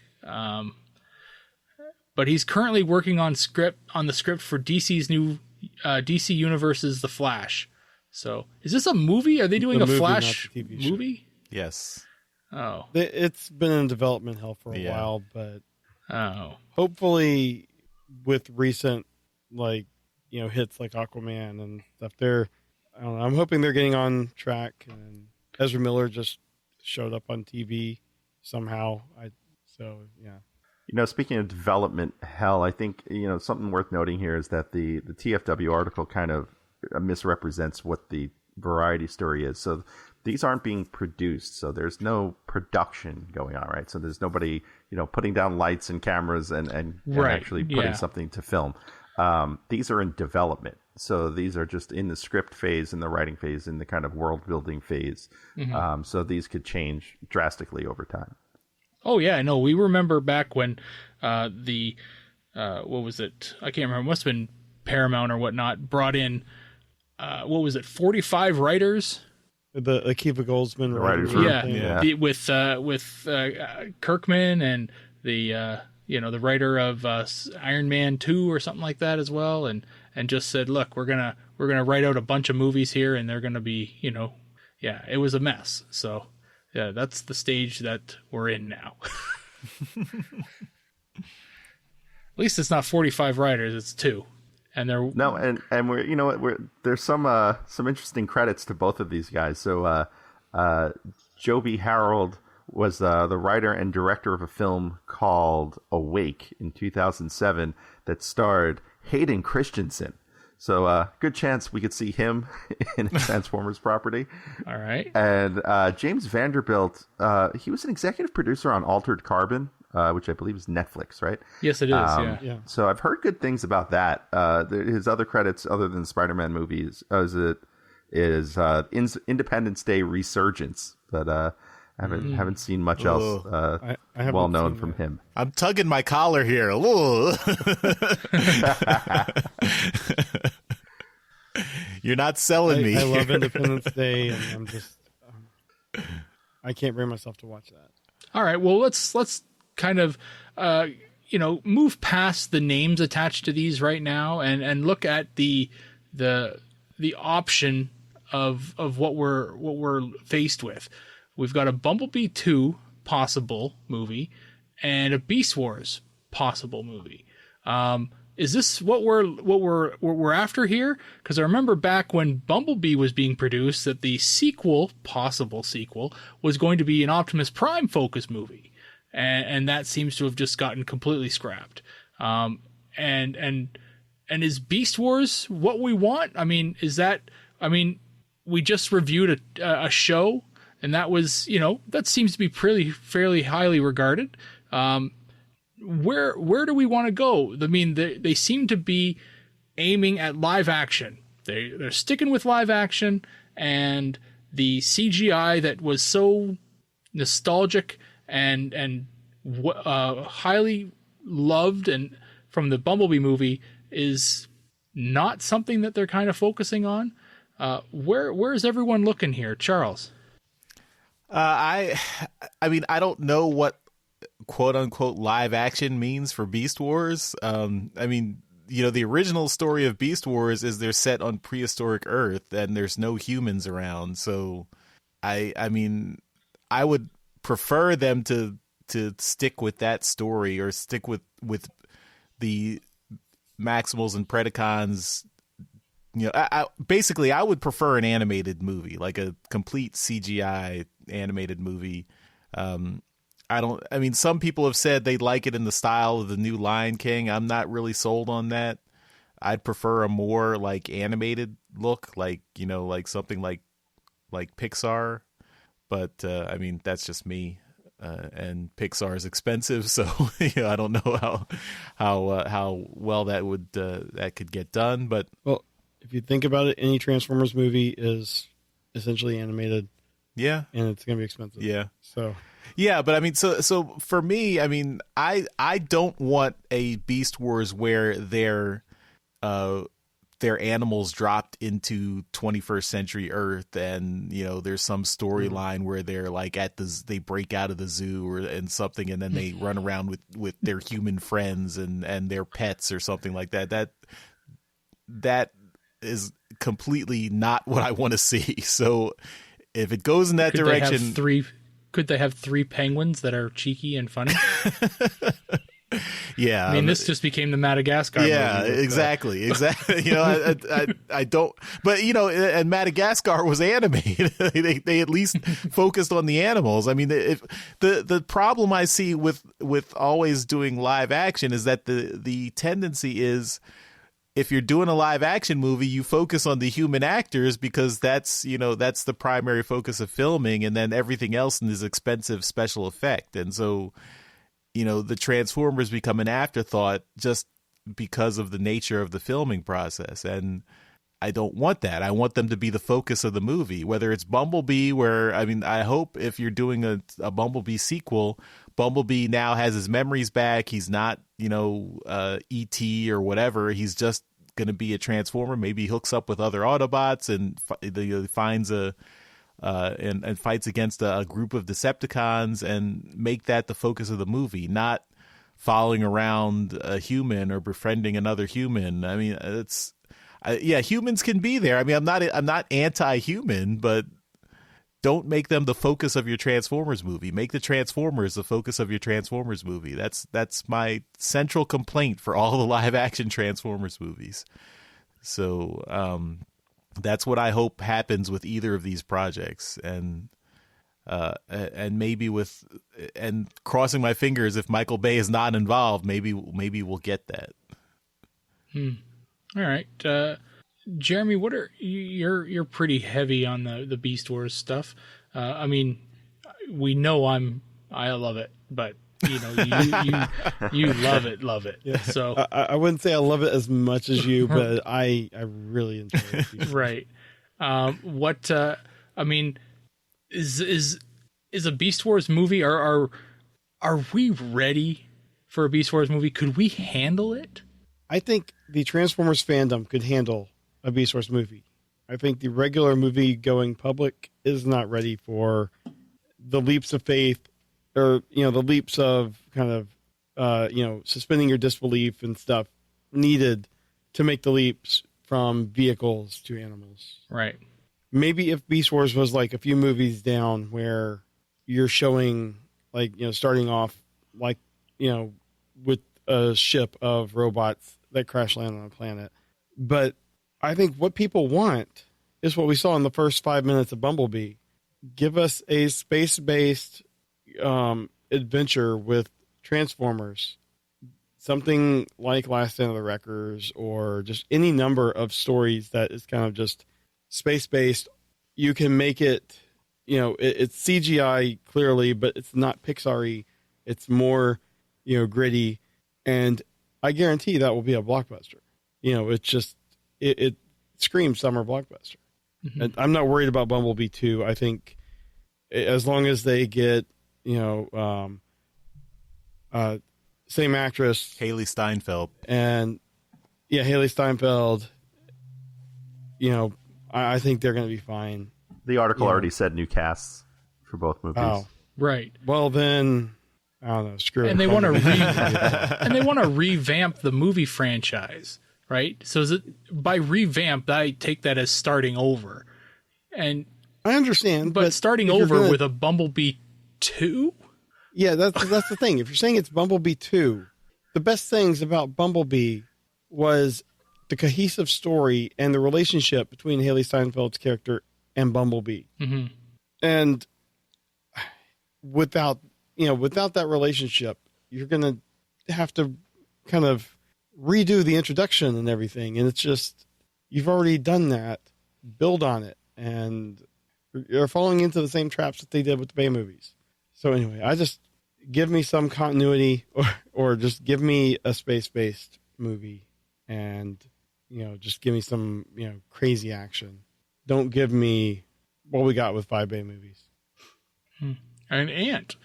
But he's currently working on the script for DC's new DC Universe's The Flash. So, is this a movie? Are they doing a movie, Flash not the TV show. movie? Yes. Oh. It's been in development hell for a while, but hopefully with recent hits like Aquaman and stuff, I don't know, I'm hoping they're getting on track. And Ezra Miller just showed up on TV somehow. Speaking of development hell, I think, something worth noting here is that the TFW article kind of misrepresents what the Variety story is. So these aren't being produced. So there's no production going on, right? So there's nobody, putting down lights and cameras and actually putting something to film. These are in development. So these are just in the script phase, in the writing phase, in the kind of world building phase. Mm-hmm. So these could change drastically over time. Oh yeah, no, we remember back when what was it? I can't remember. It must have been Paramount or whatnot. Brought in 45 writers. The Akiva Goldsman writers. With Kirkman and the the writer of Iron Man 2 or something like that as well, and just said, look, we're gonna write out a bunch of movies here, and they're gonna be it was a mess. So. Yeah, that's the stage that we're in now. At least it's not 45 writers; it's 2, and they're and we're there's some interesting credits to both of these guys. So Joby Harold was the writer and director of a film called Awake in 2007 that starred Hayden Christensen. So good chance we could see him in a Transformers property. All right. And James Vanderbilt, he was an executive producer on Altered Carbon, which I believe is Netflix, right? Yes, it is, yeah. So I've heard good things about that. His other credits, other than Spider-Man movies, is Independence Day Resurgence, but haven't seen much else well known from him. I'm tugging my collar here. You're not selling me. I love Independence Day, and I'm just I can't bring myself to watch that. All right, well let's kind of move past the names attached to these right now and look at the option of what we're faced with. We've got a Bumblebee 2 possible movie and a Beast Wars possible movie. Is this what we're after here? Because I remember back when Bumblebee was being produced that the possible sequel, was going to be an Optimus Prime focused movie, and that seems to have just gotten completely scrapped. And is Beast Wars what we want? I mean, we just reviewed a show. And that was, that seems to be fairly highly regarded. Where do we want to go? I mean, they seem to be aiming at live action. They're sticking with live action, and the CGI that was so nostalgic and highly loved and from the Bumblebee movie is not something that they're kind of focusing on. Where's everyone looking here, Charles? I mean, I don't know what quote unquote live action means for Beast Wars. I mean, the original story of Beast Wars is they're set on prehistoric Earth and there's no humans around. So I mean, I would prefer them to stick with that story, or stick with the Maximals and Predacons. I would prefer an animated movie, like a complete CGI animated movie. Some people have said they like it in the style of the new Lion King. I'm not really sold on that. I'd prefer a more like animated look, like something like Pixar. But that's just me. And Pixar is expensive, so I don't know how well that could get done. But if you think about it, any Transformers movie is essentially animated. Yeah. And it's going to be expensive. Yeah. So. Yeah, but so for me, I don't want a Beast Wars where they're their animals dropped into 21st century Earth, and there's some storyline where they're like they break out of the zoo and something, and then they run around with their human friends and their pets or something like that. That is completely not what I want to see. So if it goes in that direction, could they have 3 penguins that are cheeky and funny? Yeah, I mean, this just became the Madagascar. Yeah, movie exactly. I don't. But and Madagascar was animated. they at least focused on the animals. I mean, the problem I see with always doing live action is that the tendency is, if you're doing a live action movie, you focus on the human actors because that's the primary focus of filming, and then everything else is expensive special effect, and so. The Transformers become an afterthought just because of the nature of the filming process. And I don't want that. I want them to be the focus of the movie, whether it's Bumblebee, I hope if you're doing a Bumblebee sequel, Bumblebee now has his memories back. He's not, E.T. or whatever. He's just going to be a Transformer. Maybe he hooks up with other Autobots and finds and fights against a group of Decepticons, and make that the focus of the movie, not following around a human or befriending another human. I mean, humans can be there. I mean, I'm not anti-human, but don't make them the focus of your Transformers movie. Make the Transformers the focus of your Transformers movie. That's my central complaint for all the live action Transformers movies. So, that's what I hope happens with either of these projects, and maybe and crossing my fingers if Michael Bay is not involved, maybe we'll get that. All right, Jeremy, what are you're pretty heavy on the Beast Wars stuff. I mean, we know I love it, but you love it. Yeah. So I wouldn't say I love it as much as you, but I really enjoy it. Right. I mean, is a Beast Wars movie? Are we ready for a Beast Wars movie? Could we handle it? I think the Transformers fandom could handle a Beast Wars movie. I think the regular movie going public is not ready for the leaps of faith, or the leaps of kind of suspending your disbelief and stuff needed to make the leaps from vehicles to animals. Right. Maybe if Beast Wars was like a few movies down, where you're showing starting off with a ship of robots that crash land on a planet. But I think what people want is what we saw in the first 5 minutes of Bumblebee. Give us a space-based adventure with Transformers, something like Last Stand of the Wreckers, or just any number of stories that is kind of just space-based. You can make it, it's CGI clearly, but it's not Pixar-y. It's more, gritty, and I guarantee that will be a blockbuster. It's just, it screams summer blockbuster. Mm-hmm. And I'm not worried about Bumblebee 2. I think as long as they get, same actress, Haley Steinfeld, and Haley Steinfeld, I think they're going to be fine. The article already said new casts for both movies. Oh, right. Well, then I don't know. Screw it. And they want to revamp the movie franchise, right? So by revamp, I take that as starting over. And I understand, but starting over with a Bumblebee 2? Yeah, that's the thing. If you're saying it's Bumblebee 2, the best things about Bumblebee was the cohesive story and the relationship between Haley Steinfeld's character and Bumblebee. Mm-hmm. And without that relationship, you're going to have to kind of redo the introduction and everything. And it's just, you've already done that. Build on it. And you're falling into the same traps that they did with the Bay movies. So anyway, I just give me some continuity, or just give me a space-based movie, and just give me some crazy action. Don't give me what we got with 5 Bay movies. And Ant,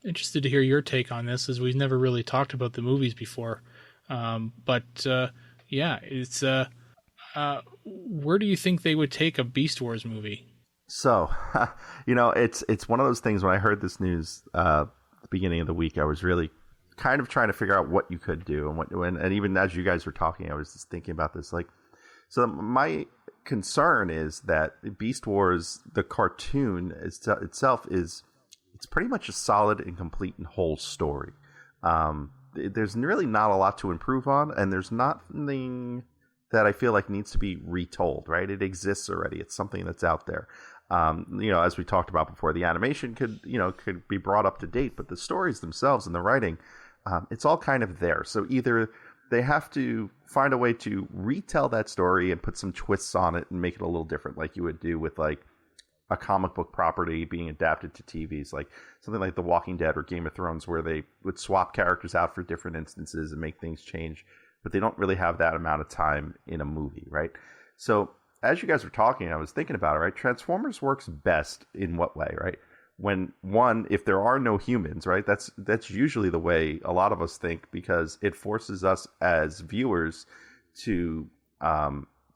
interested to hear your take on this, as we've never really talked about the movies before. But yeah, it's where do you think they would take a Beast Wars movie? So, it's one of those things. When I heard this news at the beginning of the week, I was really kind of trying to figure out what you could do, and even as you guys were talking, I was just thinking about this. Like, so my concern is that Beast Wars, the cartoon itself, it's pretty much a solid and complete and whole story. There's really not a lot to improve on, and there's nothing that I feel like needs to be retold, right? It exists already. It's something that's out there. As we talked about before, the animation could be brought up to date, but the stories themselves and the writing, it's all kind of there. So either they have to find a way to retell that story and put some twists on it and make it a little different, like you would do with like a comic book property being adapted to TVs, like something like The Walking Dead or Game of Thrones, where they would swap characters out for different instances and make things change, but they don't really have that amount of time in a movie, right? So as you guys were talking, I was thinking about it, right? Transformers works best in what way, right? When if there are no humans, right? That's usually the way a lot of us think, because it forces us as viewers to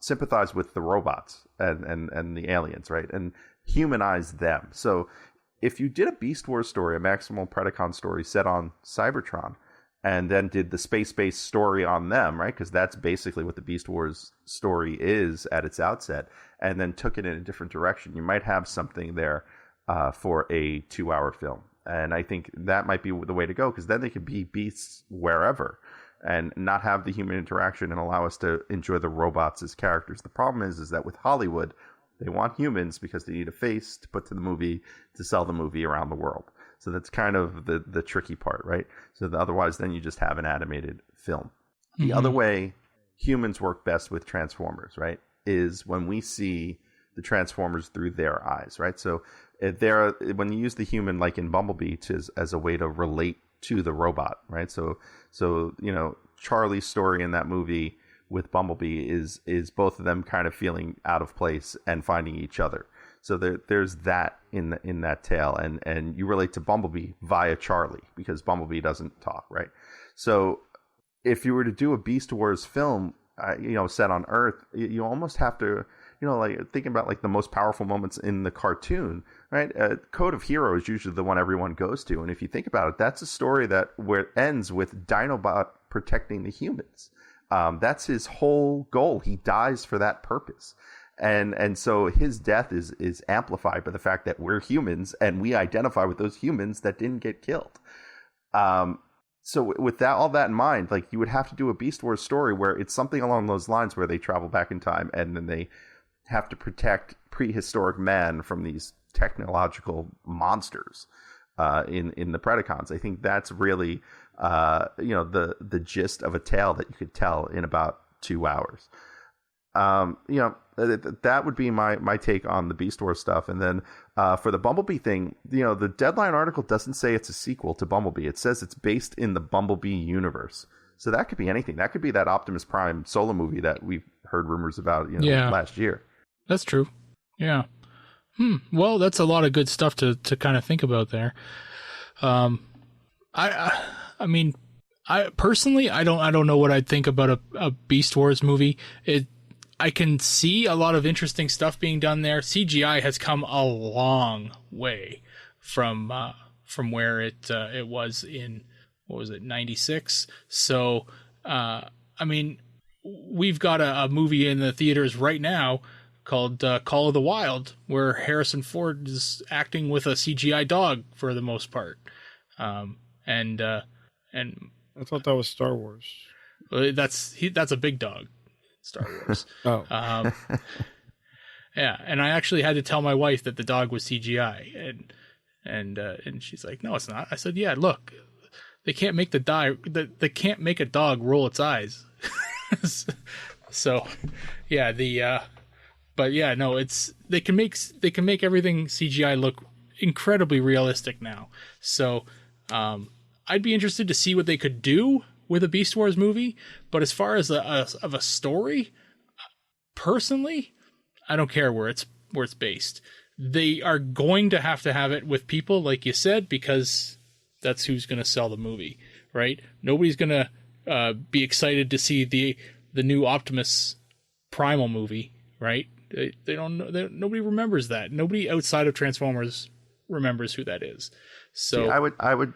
sympathize with the robots and the aliens, right? And humanize them. So if you did a Beast Wars story, a Maximal Predacon story set on Cybertron, and then did the space-based story on them, right? Because that's basically what the Beast Wars story is at its outset, and then took it in a different direction, you might have something there for a 2-hour film. And I think that might be the way to go, because then they could be beasts wherever and not have the human interaction and allow us to enjoy the robots as characters. The problem is that with Hollywood, they want humans because they need a face to put to the movie to sell the movie around the world. So that's kind of the tricky part, right? So otherwise, then you just have an animated film. The other way humans work best with Transformers, right, is when we see the Transformers through their eyes, right? So when you use the human, like in Bumblebee, as a way to relate to the robot, right? So Charlie's story in that movie with Bumblebee is both of them kind of feeling out of place and finding each other. So there's that in that tale, and you relate to Bumblebee via Charlie because Bumblebee doesn't talk, right? So if you were to do a Beast Wars film, set on Earth, you almost have to, like thinking about like the most powerful moments in the cartoon, right? Code of Hero is usually the one everyone goes to, and if you think about it, that's a story where it ends with Dinobot protecting the humans. That's his whole goal. He dies for that purpose. And so his death is amplified by the fact that we're humans and we identify with those humans that didn't get killed. So with all that in mind, like you would have to do a Beast Wars story where it's something along those lines where they travel back in time and then they have to protect prehistoric man from these technological monsters in the Predacons. I think that's really the gist of a tale that you could tell in about 2 hours. That would be my take on the Beast Wars stuff. And then for the Bumblebee thing, the Deadline article doesn't say it's a sequel to Bumblebee. It says it's based in the Bumblebee universe. So that could be anything. That could be that Optimus Prime solo movie that we've heard rumors about last year. That's true. Yeah. Well, that's a lot of good stuff to kind of think about there. I mean, I personally, I don't know what I'd think about a Beast Wars movie. I can see a lot of interesting stuff being done there. CGI has come a long way from where it was in, what was it, 96? So, I mean, we've got a movie in the theaters right now called Call of the Wild, where Harrison Ford is acting with a CGI dog for the most part. And I thought that was Star Wars. That's a big dog. Star Wars. Oh. Yeah, and I actually had to tell my wife that the dog was CGI, and she's like, "No, it's not." I said, "Yeah, look, they can't make they can't make a dog roll its eyes." So, yeah, but yeah, no, they can make everything CGI look incredibly realistic now. So, I'd be interested to see what they could do with a Beast Wars movie, but as far as a story, personally, I don't care where it's based. They are going to have it with people, like you said, because that's who's going to sell the movie, right? Nobody's going to be excited to see the the new Optimus Primal movie, right? They don't know. Nobody remembers that. Nobody outside of Transformers remembers who that is. So See, I would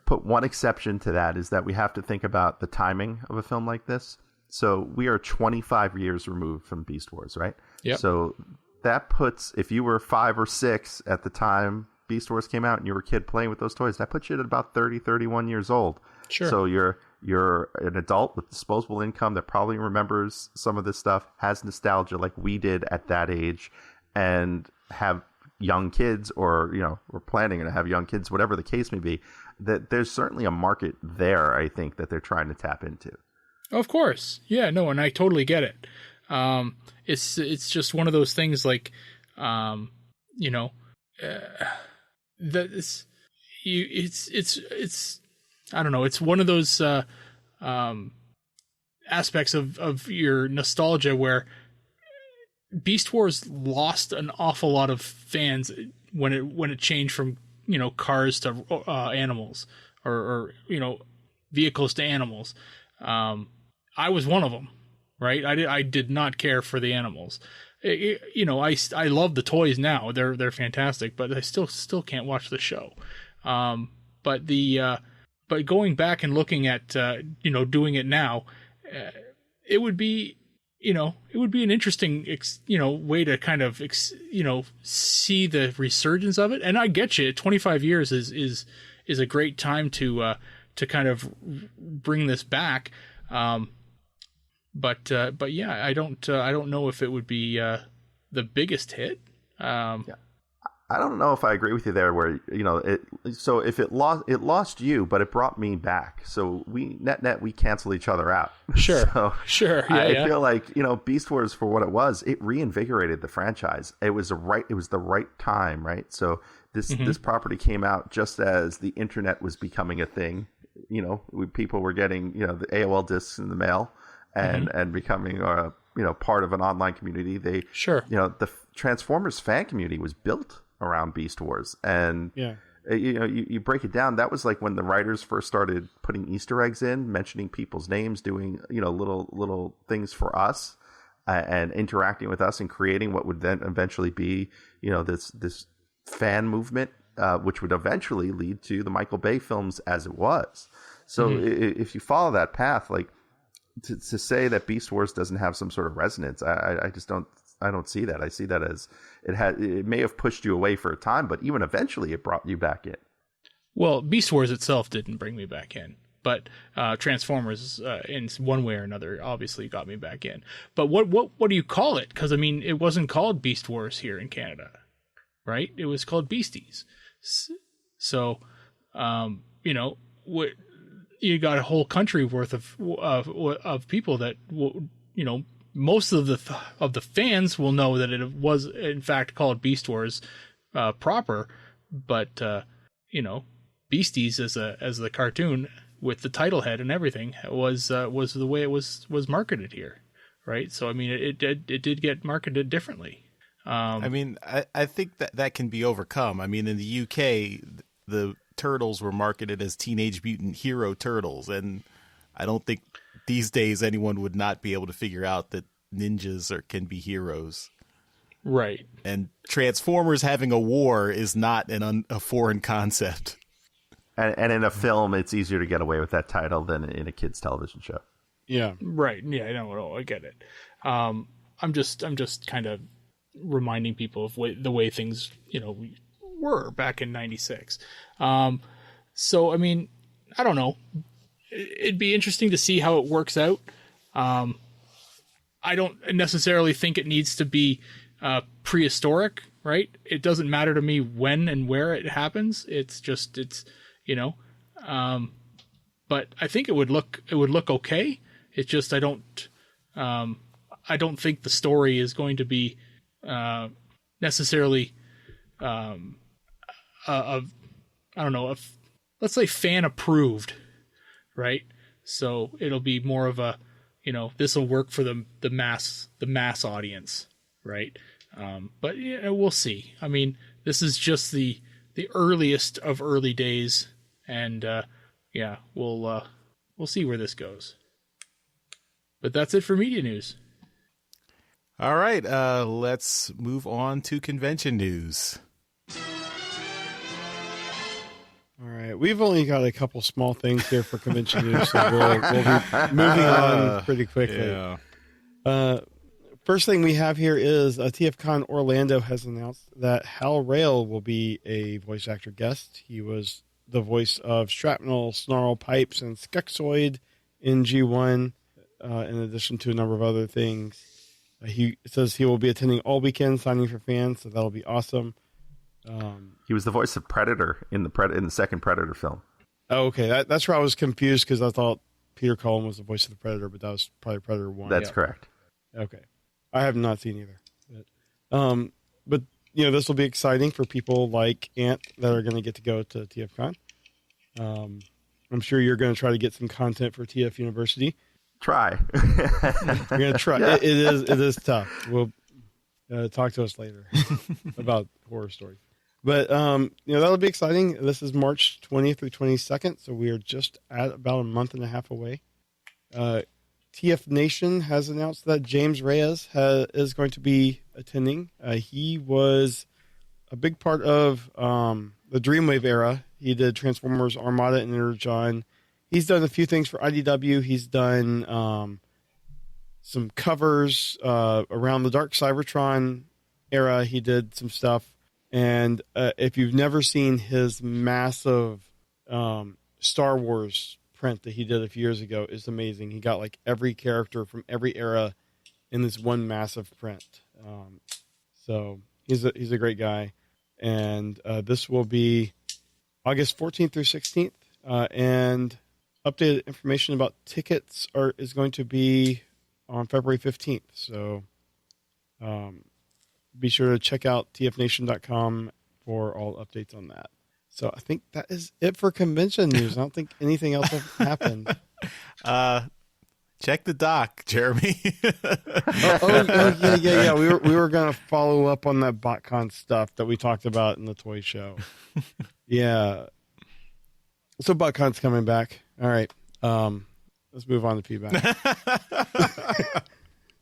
put one exception to that, is that we have to think about the timing of a film like this. So we are 25 years removed from Beast Wars, right? Yep. So that puts, if you were 5 or 6 at the time Beast Wars came out and you were a kid playing with those toys, that puts you at about 30, 31 years old. Sure. So you're an adult with disposable income that probably remembers some of this stuff, has nostalgia like we did at that age, and have young kids, or we're planning to have young kids, whatever the case may be. That there's certainly a market there, I think, that they're trying to tap into. Of course. Yeah, no, and I totally get it. It's just one of those things like, that it's I don't know. It's one of those aspects of your nostalgia where Beast Wars lost an awful lot of fans when it changed from cars to animals, or vehicles to animals. I was one of them, right? I did not care for the animals. I love the toys now. They're fantastic, but I still can't watch the show. But going back and looking at doing it now, it would be an interesting way to kind of see the resurgence of it. And I get you, 25 years is a great time to kind of bring this back. But yeah, I don't know if it would be the biggest hit. Yeah. I don't know if I agree with you there. Where so if it lost you, but it brought me back. So we we cancel each other out. Sure, so sure. Yeah, I feel like Beast Wars, for what it was, it reinvigorated the franchise. It was the right time, right? So this property came out just as the internet was becoming a thing. People were getting the AOL discs in the mail and becoming part of an online community. The Transformers fan community was built around Beast Wars, and you break it down, that was like when the writers first started putting Easter eggs in, mentioning people's names, doing little things for us, and interacting with us, and creating what would then eventually be this fan movement, which would eventually lead to the Michael Bay films as it was. So if you follow that path, like to say that Beast Wars doesn't have some sort of resonance, I just don't see that. I see that as it may have pushed you away for a time, but even eventually it brought you back in. Well, Beast Wars itself didn't bring me back in, but Transformers, in one way or another, obviously got me back in. But what do you call it? Because it wasn't called Beast Wars here in Canada, right? It was called Beasties. So, what you got a whole country worth of people that most of the fans will know that it was in fact called Beast Wars proper, but Beasties as the cartoon with the title head and everything was the way it was marketed here, right? So it did get marketed differently. I think that can be overcome. In the UK, the Turtles were marketed as Teenage Mutant Hero Turtles, and I don't think these days anyone would not be able to figure out that ninjas can be heroes. Right. And Transformers having a war is not a foreign concept. And in a film, it's easier to get away with that title than in a kid's television show. Yeah. Right. Yeah, I know. I get it. I'm just kind of reminding people of the way things, were back in 96. So, I don't know. It'd be interesting to see how it works out. I don't necessarily think it needs to be prehistoric, right? It doesn't matter to me when and where it happens. But I think it would look okay. It's just I don't think the story is going to be necessarily let's say fan approved, right? So it'll be more of a, this will work for the mass audience, right? But we'll see. This is just the earliest of early days, and we'll see where this goes. But that's it for media news. All right, let's move on to convention news. All right, we've only got a couple small things here for convention news, so we'll be moving on pretty quickly. Yeah. First thing we have here is TFCon Orlando has announced that Hal Rail will be a voice actor guest. He was the voice of Shrapnel, Snarl, Pipes, and Skeksoid in G1, in addition to a number of other things. He says he will be attending all weekend, signing for fans, so that'll be awesome. He was the voice of Predator in the second Predator film. Oh, okay. That's where I was confused because I thought Peter Cullen was the voice of the Predator, but that was probably Predator 1. That's correct. Okay. I have not seen either. But this will be exciting for people like Ant that are going to get to go to TFCon. I'm sure you're going to try to get some content for TF University. Try. You're going to try. Yeah. It is tough. We'll talk to us later about horror stories. But, that'll be exciting. This is March 20th through 22nd, so we are just at about a month and a half away. TF Nation has announced that James Reyes is going to be attending. He was a big part of the Dreamwave era. He did Transformers, Armada, and Energon. He's done a few things for IDW. He's done some covers around the Dark Cybertron era. He did some stuff. And if you've never seen his massive Star Wars print that he did a few years ago, it's amazing. He got like every character from every era in this one massive print. So he's a great guy. And this will be August 14th through 16th. And updated information about tickets is going to be on February 15th. So be sure to check out tfnation.com for all updates on that. So I think that is it for convention news. I don't think anything else has happened. Check the doc, Jeremy. Yeah. We were going to follow up on that BotCon stuff that we talked about in the toy show. Yeah. So BotCon's coming back. All right. Let's move on to feedback.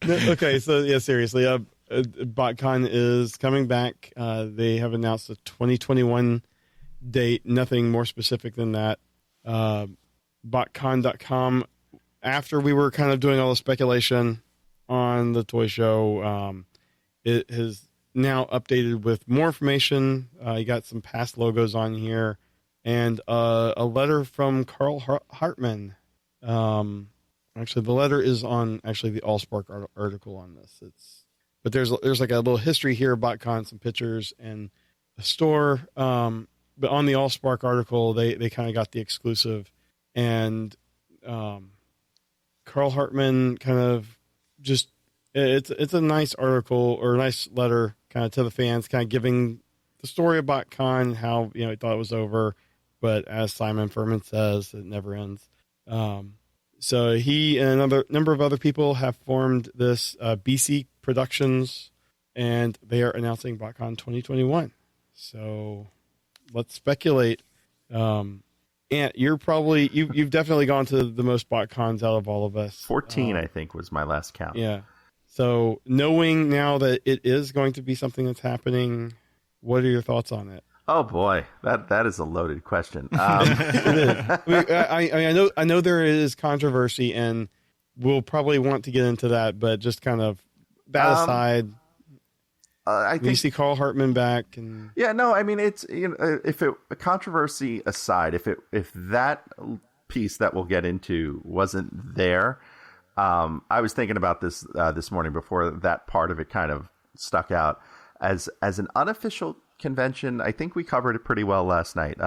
Okay. So yeah, seriously, BotCon is coming back. They have announced a 2021 date. Nothing more specific than that. Botcon.com. After we were kind of doing all the speculation on the toy show, it has now updated with more information. You got some past logos on here and a letter from Carl Hartman. Actually, the letter is on the AllSpark article on this. But there's like a little history here about BotCon, some pictures and a store. But on the AllSpark article, they kind of got the exclusive, and Carl Hartman kind of just it's a nice article or a nice letter kind of to the fans, kind of giving the story of BotCon, how he thought it was over, but as Simon Furman says, it never ends. So he and a number of other people have formed this BC Productions, and they are announcing BotCon 2021. So let's speculate. Ant, you've definitely gone to the most BotCons out of all of us. 14, I think, was my last count. Yeah. So knowing now that it is going to be something that's happening, what are your thoughts on it? Oh boy, that is a loaded question. It is. I know there is controversy, and we'll probably want to get into that. But just kind of that aside, I think you see Carl Hartman back, and I mean, it's controversy aside, if that piece that we'll get into wasn't there, I was thinking about this this morning before that part of it kind of stuck out as an unofficial convention. I think we covered it pretty well last night.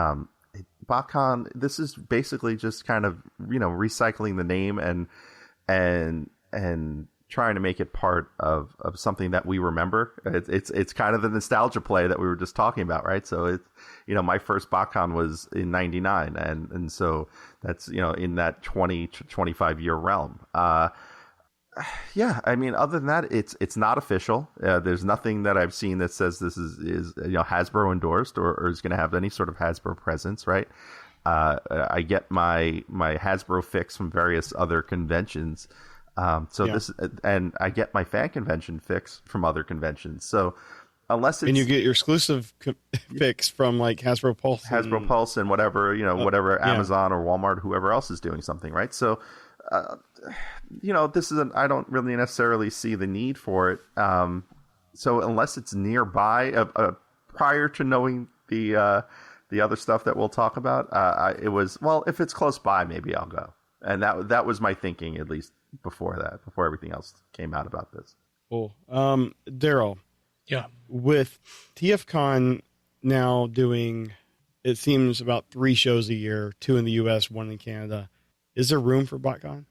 BotCon, this is basically just kind of recycling the name and trying to make it part of something that we remember. It's kind of the nostalgia play that we were just talking about, right? So it's my first BotCon was in '99, and so that's in that 20 to 25 year realm. Yeah, I mean, other than that, it's not official. There's nothing that I've seen that says this is Hasbro endorsed or is going to have any sort of Hasbro presence, right? I get my Hasbro fix from various other conventions, So this, and I get my fan convention fix from other conventions. So unless it's, and you get your exclusive fix from like Hasbro Pulse and whatever, whatever Amazon or Walmart, whoever else is doing something, right? So, this isn't, I don't really necessarily see the need for it. So unless it's nearby, prior to knowing the other stuff that we'll talk about, it was, well, if it's close by, maybe I'll go. And that was my thinking, at least before everything else came out about this. Cool. Daryl. Yeah. With TFCon now doing, it seems, about 3 shows a year, 2 in the US, 1 in Canada, is there room for BotCon?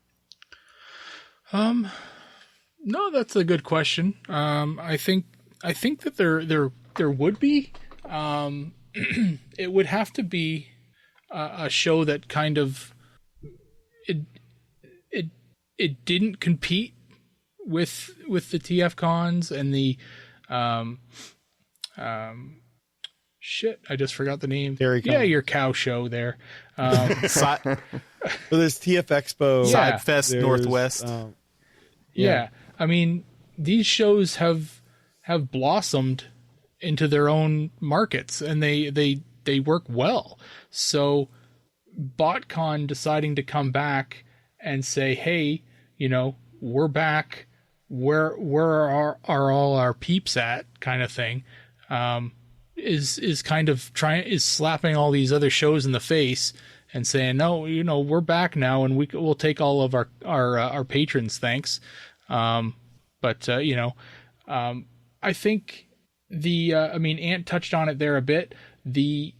No, that's a good question. I think that there would be. It would have to be a show that kind of it didn't compete with the TF cons and the shit, I just forgot the name. Yeah, your cow show there. Well, there's TF Expo, Side Fest Northwest. Yeah. I mean, these shows have blossomed into their own markets, and they work well. So BotCon deciding to come back and say, hey, we're back, where are all our peeps at, kind of thing, is kind of is slapping all these other shows in the face and saying, no, we're back now, and we'll take all of our patrons, thanks. I think Ant touched on it there a bit. The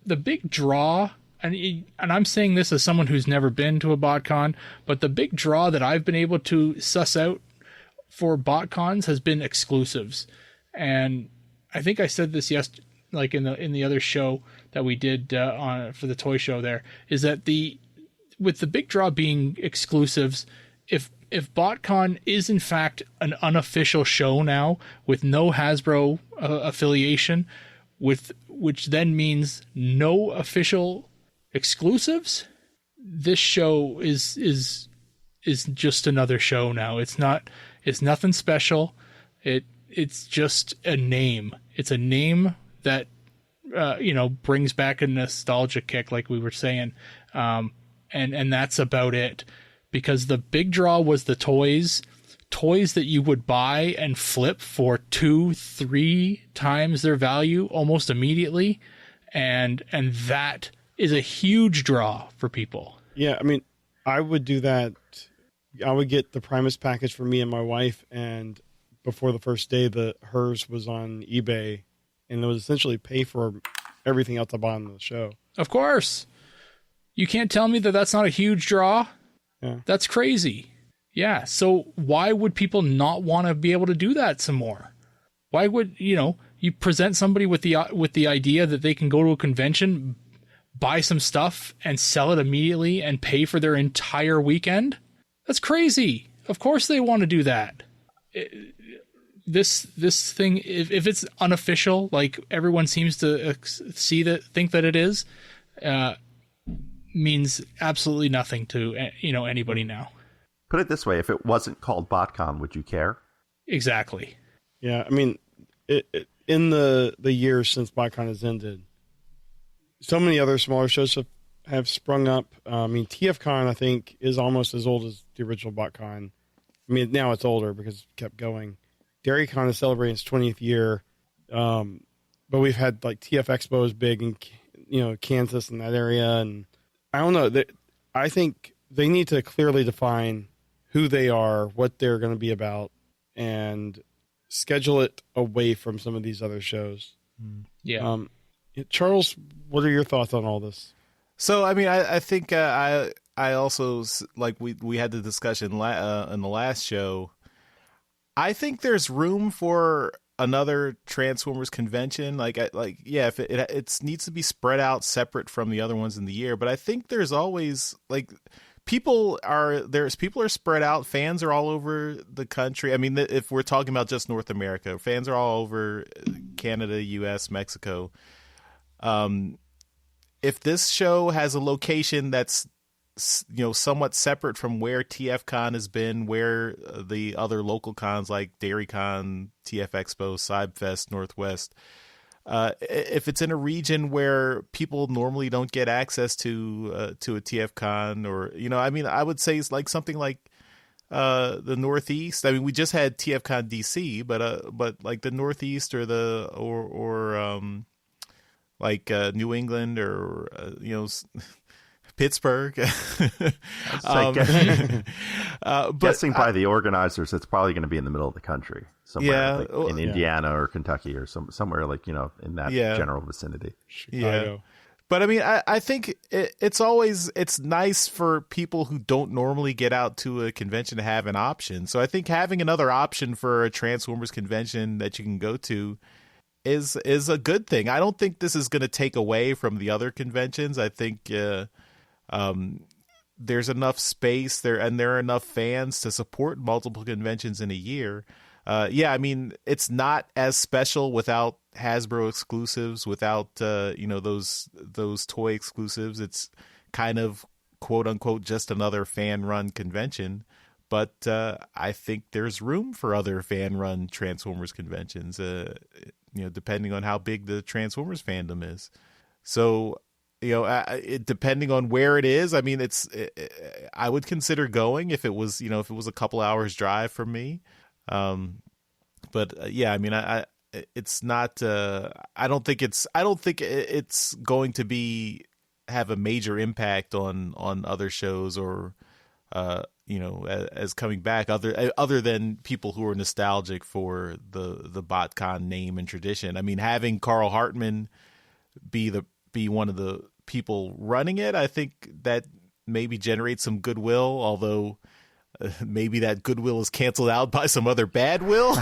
big draw, and I'm saying this as someone who's never been to a BotCon, but the big draw that I've been able to suss out for BotCons has been exclusives. And I think I said this like in the other show that we did for the toy show, there is that with the big draw being exclusives, if BotCon is in fact an unofficial show now with no Hasbro affiliation, which then means no official exclusives, this show is just another show now. It's nothing special. It's just a name. It's a name that brings back a nostalgia kick, like we were saying, and that's about it. Because the big draw was the toys that you would buy and flip for 2-3 times their value almost immediately, and that is a huge draw for people. Yeah, I mean, I would do that. I would get the Primus package for me and my wife, and before the first day, hers was on eBay, and it was essentially pay for everything else I bought on the show. Of course, you can't tell me that that's not a huge draw. Yeah. That's crazy. Yeah. So why would people not want to be able to do that some more? Why would, you present somebody with the idea that they can go to a convention, buy some stuff and sell it immediately and pay for their entire weekend? That's crazy. Of course they want to do that. This thing, if it's unofficial, like everyone seems to think that it is, means absolutely nothing to anybody now. Put it this way: if it wasn't called BotCon, would you care? Exactly. Yeah, I mean, in the years since BotCon has ended, so many other smaller shows have sprung up. TFCon, I think, is almost as old as the original BotCon. I mean, now it's older because it kept going. DairyCon is celebrating its 20th year, but we've had like TF Expo is big in Kansas and that area, and I don't know. I think they need to clearly define who they are, what they're going to be about, and schedule it away from some of these other shows. Yeah. Charles, what are your thoughts on all this? So, I mean, I think I also, like we had the discussion in the last show. I think there's room for another Transformers convention. If it needs to be spread out separate from the other ones in the year, but I think there's always people are spread out. Fans are all over the country. I mean, if we're talking about just North America, fans are all over Canada, US, Mexico. If this show has a location that's somewhat separate from where TFCon has been, where the other local cons like DairyCon, TF Expo, Cybfest, Northwest. If it's in a region where people normally don't get access to a TFCon, or I would say it's like something like the Northeast. I mean, we just had TFCon DC, but like the Northeast or like New England or Pittsburgh. Guessing by the organizers, it's probably going to be in the middle of the country, somewhere in Indiana or Kentucky or somewhere like in that general vicinity. Chicago. Yeah. But I mean, I think it's nice for people who don't normally get out to a convention to have an option. So I think having another option for a Transformers convention that you can go to is a good thing. I don't think this is going to take away from the other conventions. I think there's enough space there, and there are enough fans to support multiple conventions in a year. I mean, it's not as special without Hasbro exclusives, without those toy exclusives. It's kind of quote unquote just another fan run convention. But I think there's room for other fan run Transformers conventions, depending on how big the Transformers fandom is. So, depending on where it is, I mean, I would consider going if it was a couple hours drive from me. But I mean, it's not. I don't think it's going to have a major impact on other shows or as coming back. Other than people who are nostalgic for the BotCon name and tradition. I mean, having Carl Hartman be one of the people running it, I think that maybe generates some goodwill, although maybe that goodwill is canceled out by some other bad will.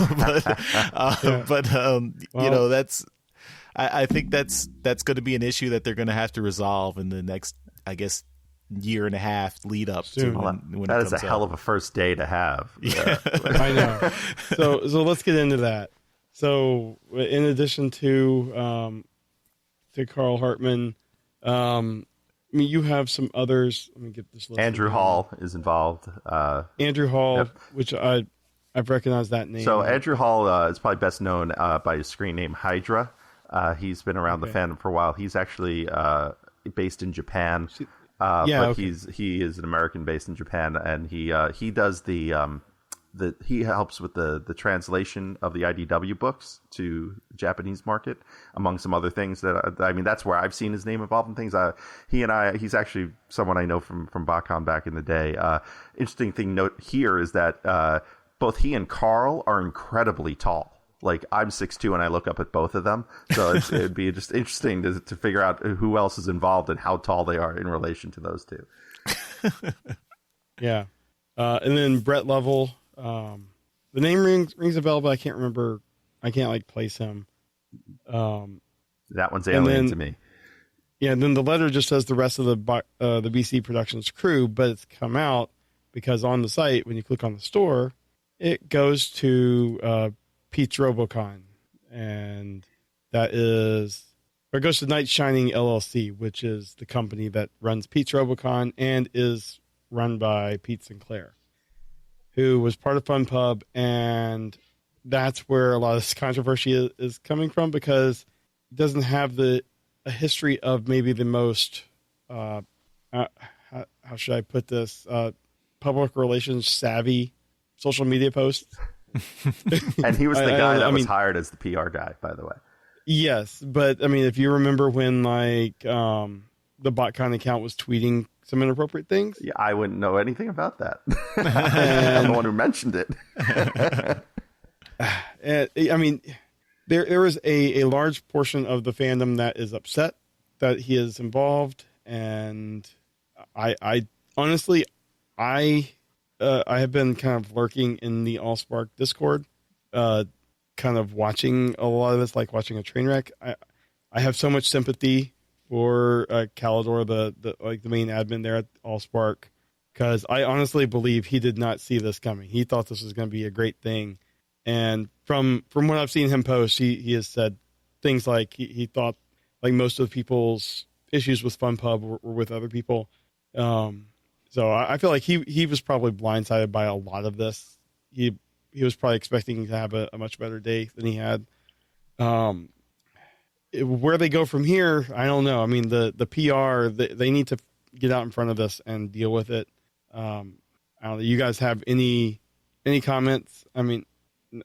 I think that's going to be an issue that they're going to have to resolve in the next, I guess, year and a half lead up to when that it is a hell of a first day to have. Yeah. I know. So let's get into that. So in addition to Carl Hartman, I mean, you have some others. Let me get this list. Andrew Hall is involved. Andrew Hall, yep. Which I've recognized that name. So Andrew Hall is probably best known by his screen name Hydra. He's been around the fandom for a while. He's actually based in Japan. He is an American based in Japan, and he does he helps with the translation of the IDW books to the Japanese market, among some other things I mean, that's where I've seen his name involved in things. He's actually someone I know from BotCon back in the day. Interesting thing note here is that both he and Carl are incredibly tall. Like, I'm 6'2", and I look up at both of them. So it'd be just interesting to figure out who else is involved and how tall they are in relation to those two. Yeah. And then Brett Lovell. The name rings a bell, but I can't remember. I can't place him. That one's alien to me. Yeah. And then the letter just says the rest of the BC Productions crew, but it's come out because on the site, when you click on the store, it goes to Pete's Robocon, and it goes to Night Shining LLC, which is the company that runs Pete's Robocon and is run by Pete Sinclair, who was part of Fun Pub, and that's where a lot of this controversy is coming from, because it doesn't have a history of maybe the most how should I put this, public relations savvy social media posts. And he was the guy that was hired as the PR guy, by the way. Yes, but I mean, if you remember when the BotCon account was tweeting some inappropriate things, yeah, I wouldn't know anything about that. I'm the one who mentioned it. And, I mean, there is a large portion of the fandom that is upset that he is involved, and I honestly I have been kind of lurking in the AllSpark Discord, kind of watching a lot of this, like watching a train wreck. I have so much sympathy for Calidor, the main admin there at AllSpark, because I honestly believe he did not see this coming. He thought this was going to be a great thing, and from what I've seen him post, he has said things like he thought like most of the people's issues with Fun Pub were with other people. So I feel like he was probably blindsided by a lot of this. He was probably expecting to have a much better day than he had. Where they go from here, I don't know. I mean, the PR, they need to get out in front of this and deal with it. I don't know. You guys have any comments? I mean,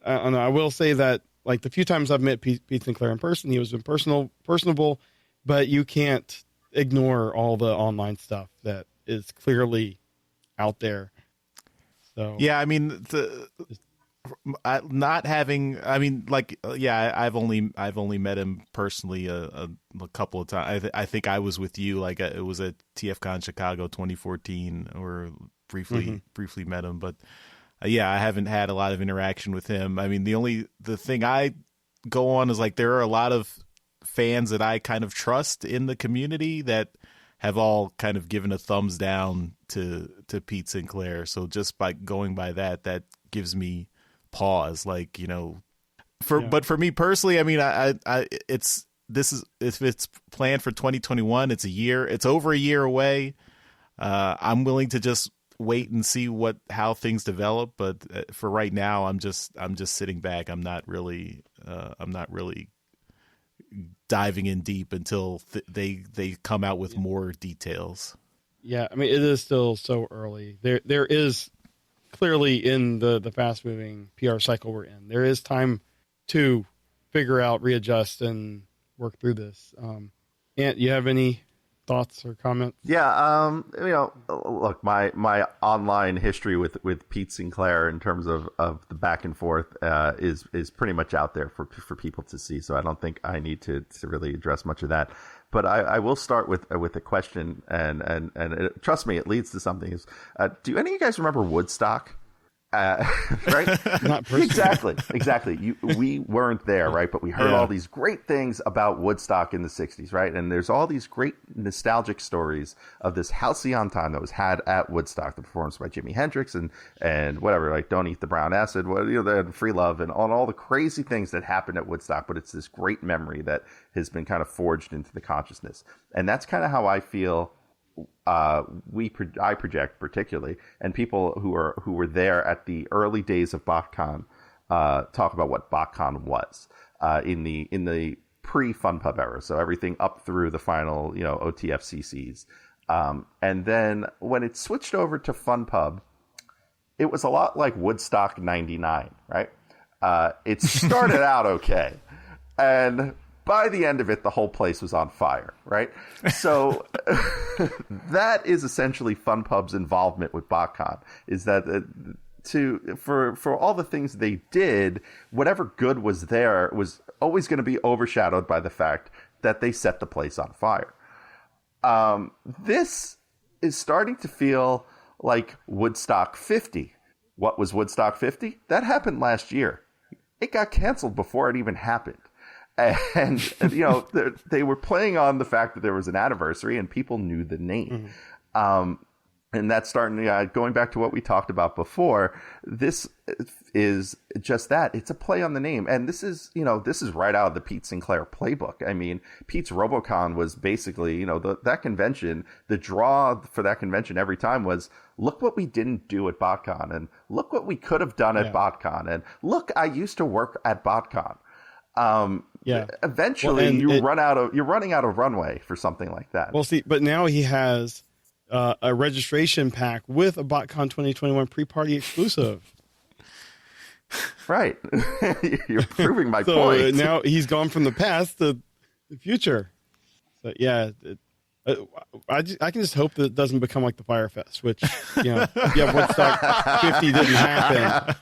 I don't know. I will say that, like, the few times I've met Pete Sinclair in person, he was personable, but you can't ignore all the online stuff that is clearly out there. So yeah, I mean, not having, I mean, like, yeah, I've only met him personally a couple of times. I think I was with you, like, it was at TFCon Chicago 2014, or briefly met him, but yeah, I haven't had a lot of interaction with him. I mean, the thing I go on is, like, there are a lot of fans that I kind of trust in the community that have all kind of given a thumbs down to Pete Sinclair. So just by going by that gives me pause. Like, you know, but for me personally, I mean, if it's planned for 2021, it's over a year away. I'm willing to just wait and see how things develop. But for right now, I'm just sitting back. I'm not really diving in deep until they come out with more details. Yeah, I mean, it is still so early. There is clearly, in the fast moving PR cycle we're in, there is time to figure out, readjust, and work through this. Ant, you have any thoughts or comments? Yeah, you know, look, my online history with Pete Sinclair in terms of the back and forth is pretty much out there for people to see. So I don't think I need to really address much of that. But I will start with a question, and trust me, it leads to something. Do any of you guys remember Woodstock? Right? Not personally. Exactly. We weren't there, right? But we heard all these great things about Woodstock in the 60s, right? And there's all these great nostalgic stories of this halcyon time that was had at Woodstock, the performance by Jimi Hendrix and whatever, like Don't Eat the Brown Acid, they had Free Love, and on all the crazy things that happened at Woodstock. But it's this great memory that has been kind of forged into the consciousness. And that's kind of how I feel I project particularly, and people who were there at the early days of BotCon talk about what BotCon was in the pre-Fun Pub era. So everything up through the final, you know, OTFCCs, and then when it switched over to Fun Pub, it was a lot like Woodstock '99, right? It started out okay, and by the end of it, the whole place was on fire, right? So that is essentially Fun Pub's involvement with BotCon, is that for all the things they did, whatever good was there was always going to be overshadowed by the fact that they set the place on fire. This is starting to feel like Woodstock 50. What was Woodstock 50? That happened last year. It got canceled before it even happened. And, you know, they were playing on the fact that there was an anniversary and people knew the name. And that's starting going back to what we talked about before. This is just that. It's a play on the name. And this is right out of the Pete Sinclair playbook. I mean, Pete's RoboCon was basically, you know, that convention, the draw for that convention every time was, look what we didn't do at BotCon, and look what we could have done at BotCon, and look, I used to work at BotCon. Eventually you're running out of runway for something like that. Well, see, but now he has a registration pack with a BotCon 2021 pre-party exclusive. Right. You're proving my so point. Now he's gone from the past to the future. So yeah, I can just hope that it doesn't become like the Firefest, which, you know, Woodstock 50 didn't happen.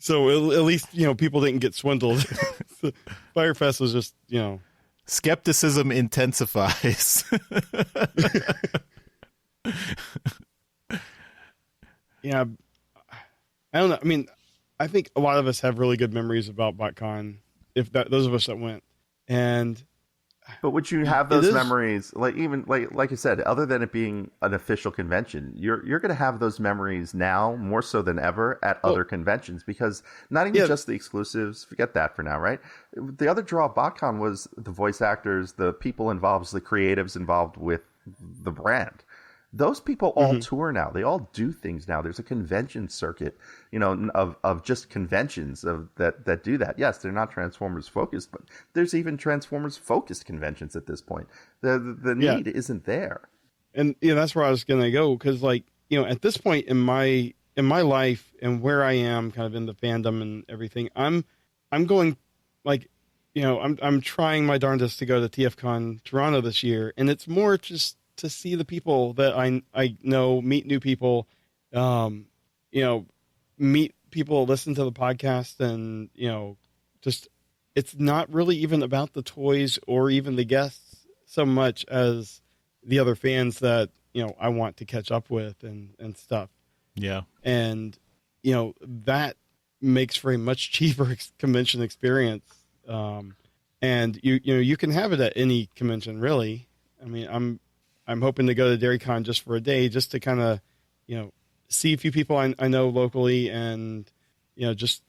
So at least, you know, people didn't get swindled. Firefest was just, you know. Skepticism intensifies. Yeah. I don't know. I mean, I think a lot of us have really good memories about BotCon, those of us that went. But would you have those memories, like you said, other than it being an official convention, you're going to have those memories now more so than ever at other conventions, because not even just the exclusives, forget that for now, right? The other draw of BotCon was the voice actors, the people involved, the creatives involved with the brand. Those people all tour now. They all do things now. There's a convention circuit, of just conventions that do that. Yes, they're not Transformers focused, but there's even Transformers focused conventions at this point. The need isn't there. And that's where I was going to go, because at this point in my life and where I am kind of in the fandom and everything, I'm going I'm trying my darndest to go to TFCon Toronto this year, and it's more just to see the people that I know, meet new people, meet people, listen to the podcast, and just it's not really even about the toys or even the guests so much as the other fans that I want to catch up with and stuff. Yeah, and that makes for a much cheaper convention experience. And you can have it at any convention, really. I mean, I'm hoping to go to DairyCon just for a day, just to kind of, see a few people I know locally, and just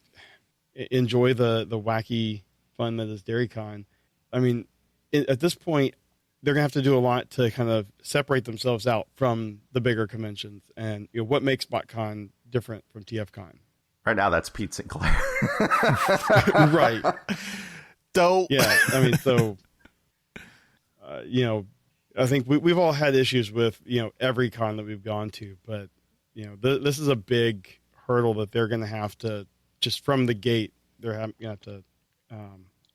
enjoy the wacky fun that is DairyCon. I mean, at this point, they're gonna have to do a lot to kind of separate themselves out from the bigger conventions, and what makes BotCon different from TFCon. Right now, that's Pete Sinclair. Right. Dope. Yeah, I mean, so I think we've all had issues with every con that we've gone to, but this is a big hurdle that they're going to have to, just from the gate, they're going to have to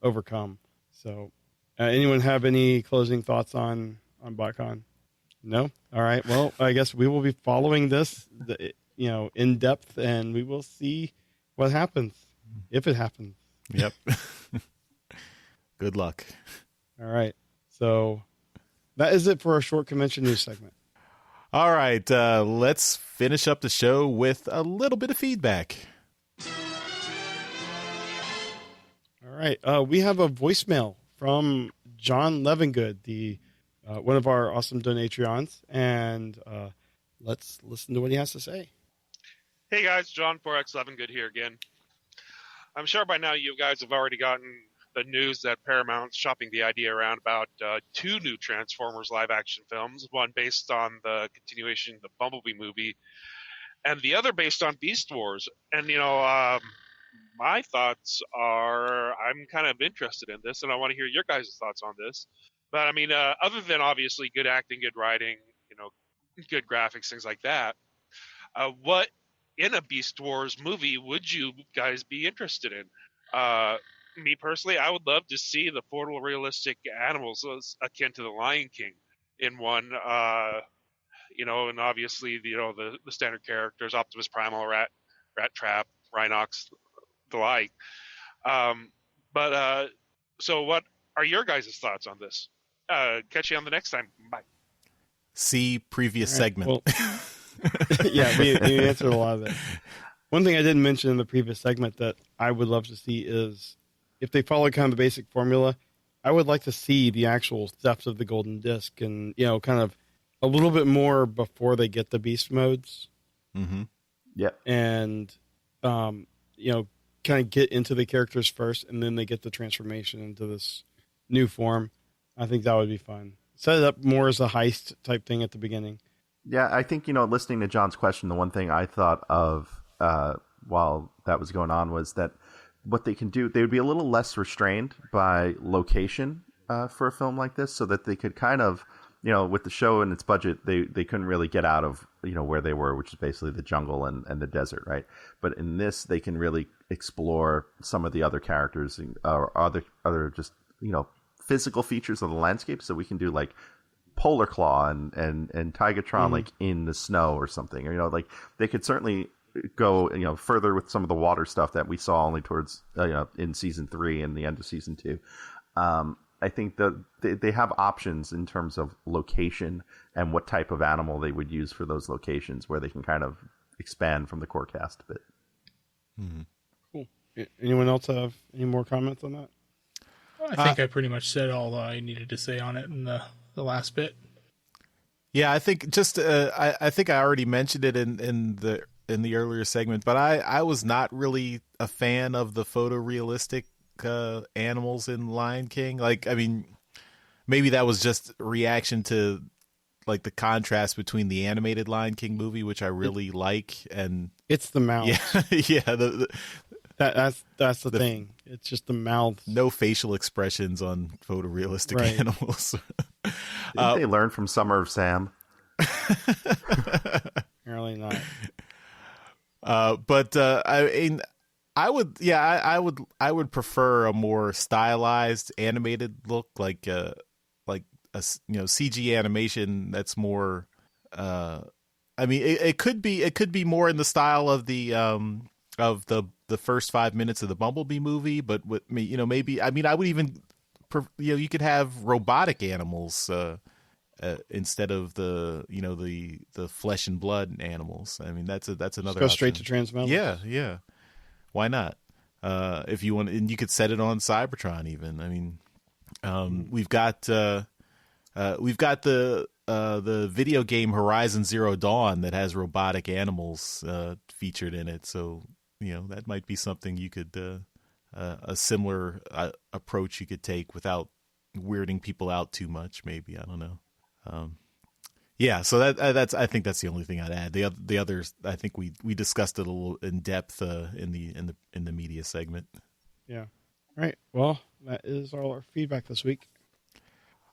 overcome. So, anyone have any closing thoughts on BotCon? No. All right. Well, I guess we will be following this, in depth, and we will see what happens, if it happens. Yep. Good luck. All right. So that is it for our short convention news segment. All right. Let's finish up the show with a little bit of feedback. All right. We have a voicemail from John Levengood, the one of our awesome donatrions, and let's listen to what he has to say. Hey guys, John 4X11 Good here again. I'm sure by now you guys have already gotten the news that Paramount's shopping the idea around about 2 new Transformers live-action films, one based on the continuation of the Bumblebee movie, and the other based on Beast Wars. And, my thoughts are I'm kind of interested in this, and I want to hear your guys' thoughts on this. But, I mean, other than obviously good acting, good writing, good graphics, things like that, what in a Beast Wars movie would you guys be interested in? Me personally, I would love to see the photorealistic animals akin to the Lion King in one, and obviously, the standard characters, Optimus Primal, Rat Trap, Rhinox, the like. So what are your guys' thoughts on this? Catch you on the next time. Bye. See previous segment. Well, yeah, we answered a lot of that. One thing I didn't mention in the previous segment that I would love to see is, if they follow kind of the basic formula, I would like to see the actual steps of the Golden Disc, and kind of a little bit more before they get the beast modes. Mm-hmm. Yeah, and kind of get into the characters first, and then they get the transformation into this new form. I think that would be fun. Set it up more as a heist type thing at the beginning. Yeah, I think, listening to John's question, the one thing I thought of while that was going on was that what they can do, they would be a little less restrained by location for a film like this, so that they could kind of, with the show and its budget, they couldn't really get out of, where they were, which is basically the jungle and the desert, right? But in this, they can really explore some of the other characters or other just, physical features of the landscape. So we can do like Polar Claw and Tigatron like in the snow or something, or like they could certainly go further with some of the water stuff that we saw only towards in season 3 and the end of season 2. I think that they have options in terms of location and what type of animal they would use for those locations, where they can kind of expand from the core cast a bit. Mm-hmm. Cool. Anyone else have any more comments on that? I think I pretty much said all I needed to say on it in the last bit. Yeah, I think just I think I already mentioned it in the earlier segment, but I was not really a fan of the photorealistic animals in Lion King. Like, I mean, maybe that was just reaction to like the contrast between the animated Lion King movie, which I really like, and It's the mouth. yeah, yeah, That's the thing. It's just the mouth. no facial expressions on photorealistic Right. animals. Didn't they learn from Summer of Sam? Apparently not. But I mean, I would prefer a more stylized animated look, like a CG animation that's more. I mean, it could be more in the style of the first 5 minutes of the Bumblebee movie, but with me, maybe I would even, you could have robotic animals instead of the flesh and blood animals. I mean, that's another. Go straight to option. TransMetal. Yeah. Why not? If you want, and you could set it on Cybertron even. I mean, we've got the video game Horizon Zero Dawn that has robotic animals featured in it. So, that might be something you could, a similar approach you could take without weirding people out too much. Maybe, I don't know. Yeah, so I think that's the only thing I'd add. The others, I think we discussed it a little in depth in the media segment. Yeah. All right. Well, that is all our feedback this week.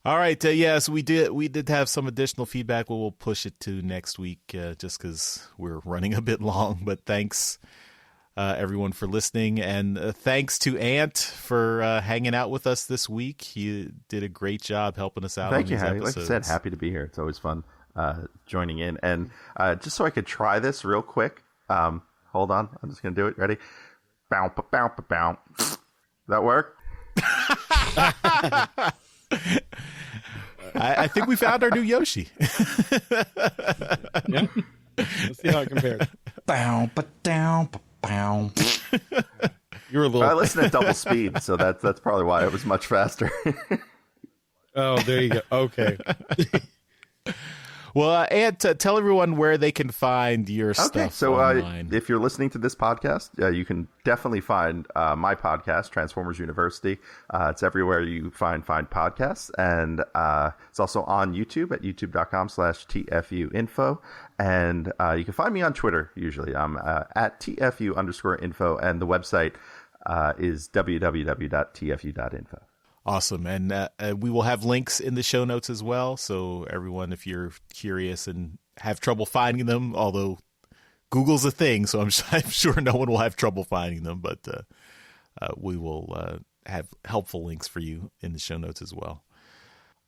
All right. So we did have some additional feedback. We'll push it to next week just because we're running a bit long. But thanks everyone for listening, and thanks to Ant for hanging out with us this week. You did a great job helping us out. Thank on you, these Harry. episodes. Like I said, happy to be here. It's always fun joining in. And just so I could try this real quick, hold on. I'm just going to do it. Ready? Bow, bow, bow, bow. That work? I think we found our new Yoshi. Yeah. Let's see how it compares. Bow, ba down, ba bow. You were a little. I listened at double speed, so that's probably why it was much faster. Oh, there you go. Okay. Well, Ant, tell everyone where they can find your stuff Okay, so online. if you're listening to this podcast, you can definitely find my podcast, Transformers University. It's everywhere you find podcasts, and it's also on YouTube at youtube.com/tfuinfo. And you can find me on Twitter, usually. I'm at tfu_info, and the website is www.tfu.info. Awesome. And we will have links in the show notes as well. So everyone, if you're curious and have trouble finding them, although Google's a thing, so I'm sure no one will have trouble finding them, but we will have helpful links for you in the show notes as well.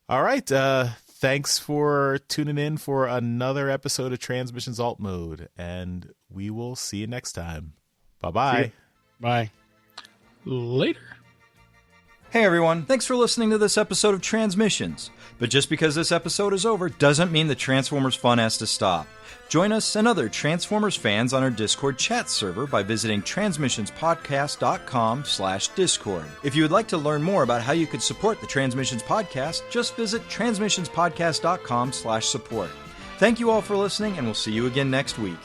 All right. Thanks for tuning in for another episode of Transmissions Alt Mode, and we will see you next time. Bye-bye. Bye. Later. Hey everyone, thanks for listening to this episode of Transmissions. But just because this episode is over doesn't mean the Transformers fun has to stop. Join us and other Transformers fans on our Discord chat server by visiting transmissionspodcast.com/discord. If you would like to learn more about how you could support the Transmissions podcast, just visit transmissionspodcast.com/support. Thank you all for listening, and we'll see you again next week.